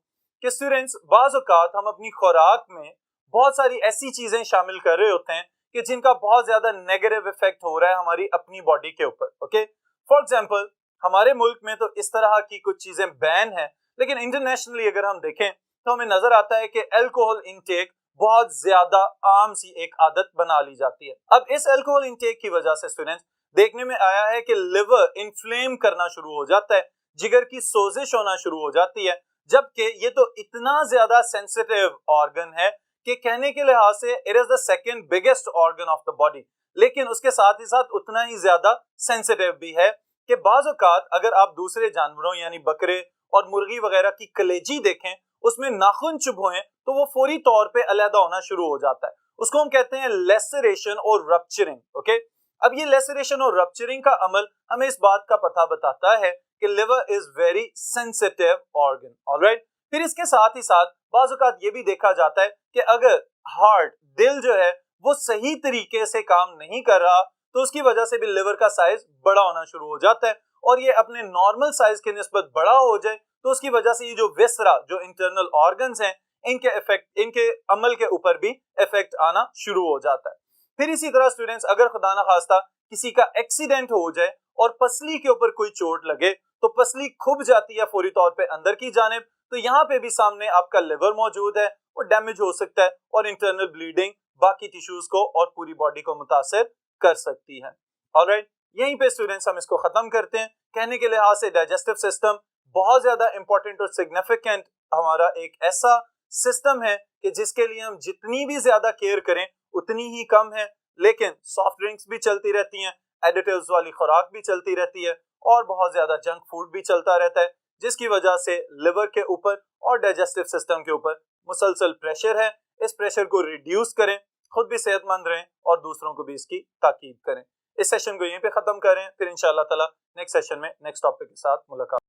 कि स्टूडेंट्स बाज़ औक़ात हम अपनी खुराक में बहुत सारी ऐसी चीजें शामिल कर रहे होते हैं कि जिनका बहुत ज्यादा नेगेटिव इफेक्ट हो रहा है हमारी अपनी बॉडी के ऊपर। ओके, फॉर एग्जांपल, हमारे मुल्क में तो इस तरह की कुछ चीजें बैन है, लेकिन इंटरनेशनली अगर हम देखें तो हमें नजर आता है कि अल्कोहल इंटेक बहुत ज्यादा आम सी एक आदत बना ली जाती है। अब इस अल्कोहल इंटेक की वजह से स्टूडेंट्स देखने में आया है कि लिवर इन्फ्लेम करना शुरू हो जाता है, जिगर की सोजिश होना शुरू हो जाती है, जबकि ये तो इतना ज्यादा सेंसिटिव ऑर्गन है कि कहने के लिहाज से it is the second biggest organ of the body, लेकिन उसके साथ ही साथ उतना ही ज्यादा सेंसिटिव भी है कि बाज़ औक़ात अगर आप दूसरे जानवरों यानी बकरे और मुर्गी वगैरह की कलेजी देखें, उसमें नाखून चुभोएं तो वो फौरी तौर पे अलहदा होना शुरू हो जाता है। उसको हम कहते हैं लेसरेशन और रप्चरिंग। ओके, अब ये लेसरेशन और रप्चरिंग का अमल हमें इस बात का पता बताता है कि liver is very sensitive organ. Alright, फिर इसके साथ ही साथ बाज़ औक़ात ये भी देखा जाता है कि अगर हार्ट, दिल जो है वो सही तरीके से काम नहीं कर रहा तो उसकी वजह से भी लिवर का साइज बड़ा होना शुरू हो जाता है, और ये अपने नॉर्मल साइज के निस्बत बड़ा हो जाए तो उसकी वजह से ये जो विसरा, जो इंटरनल ऑर्गन्स हैं, इनके इफेक्ट, इनके अमल के ऊपर भी इफेक्ट आना शुरू हो जाता है। फिर इसी तरह स्टूडेंट्स, अगर खुदा ना खास्ता किसी का एक्सीडेंट हो जाए और पसली के ऊपर कोई चोट लगे तो पसली खुब जाती है फौरी तौर पे अंदर की जानिब, तो यहाँ पे भी सामने आपका लिवर मौजूद है, वो डैमेज हो सकता है और इंटरनल ब्लीडिंग बाकी टिश्यूज को और पूरी बॉडी को मुतासिर कर सकती है। ऑलराइट, यहीं पे स्टूडेंट्स हम इसको खत्म करते हैं। कहने के लिहाज से डाइजेस्टिव सिस्टम बहुत ज्यादा इंपॉर्टेंट और सिग्निफिकेंट हमारा एक ऐसा सिस्टम है कि जिसके लिए हम जितनी भी ज्यादा केयर करें उतनी ही कम है, लेकिन सॉफ्ट ड्रिंक्स भी चलती रहती हैं, एडिटिव्स वाली खुराक भी चलती रहती है और बहुत ज्यादा जंक फूड भी चलता रहता है, जिसकी वजह से लिवर के ऊपर और डाइजेस्टिव सिस्टम के ऊपर मुसलसल प्रेशर है। इस प्रेशर को रिड्यूस करें, खुद भी सेहतमंद रहें और दूसरों को भी इसकी ताकीद करें। इस सेशन को यहीं पे खत्म करें, फिर इंशाअल्लाह ताला नेक्स्ट सेशन में नेक्स्ट टॉपिक के साथ मुलाकात।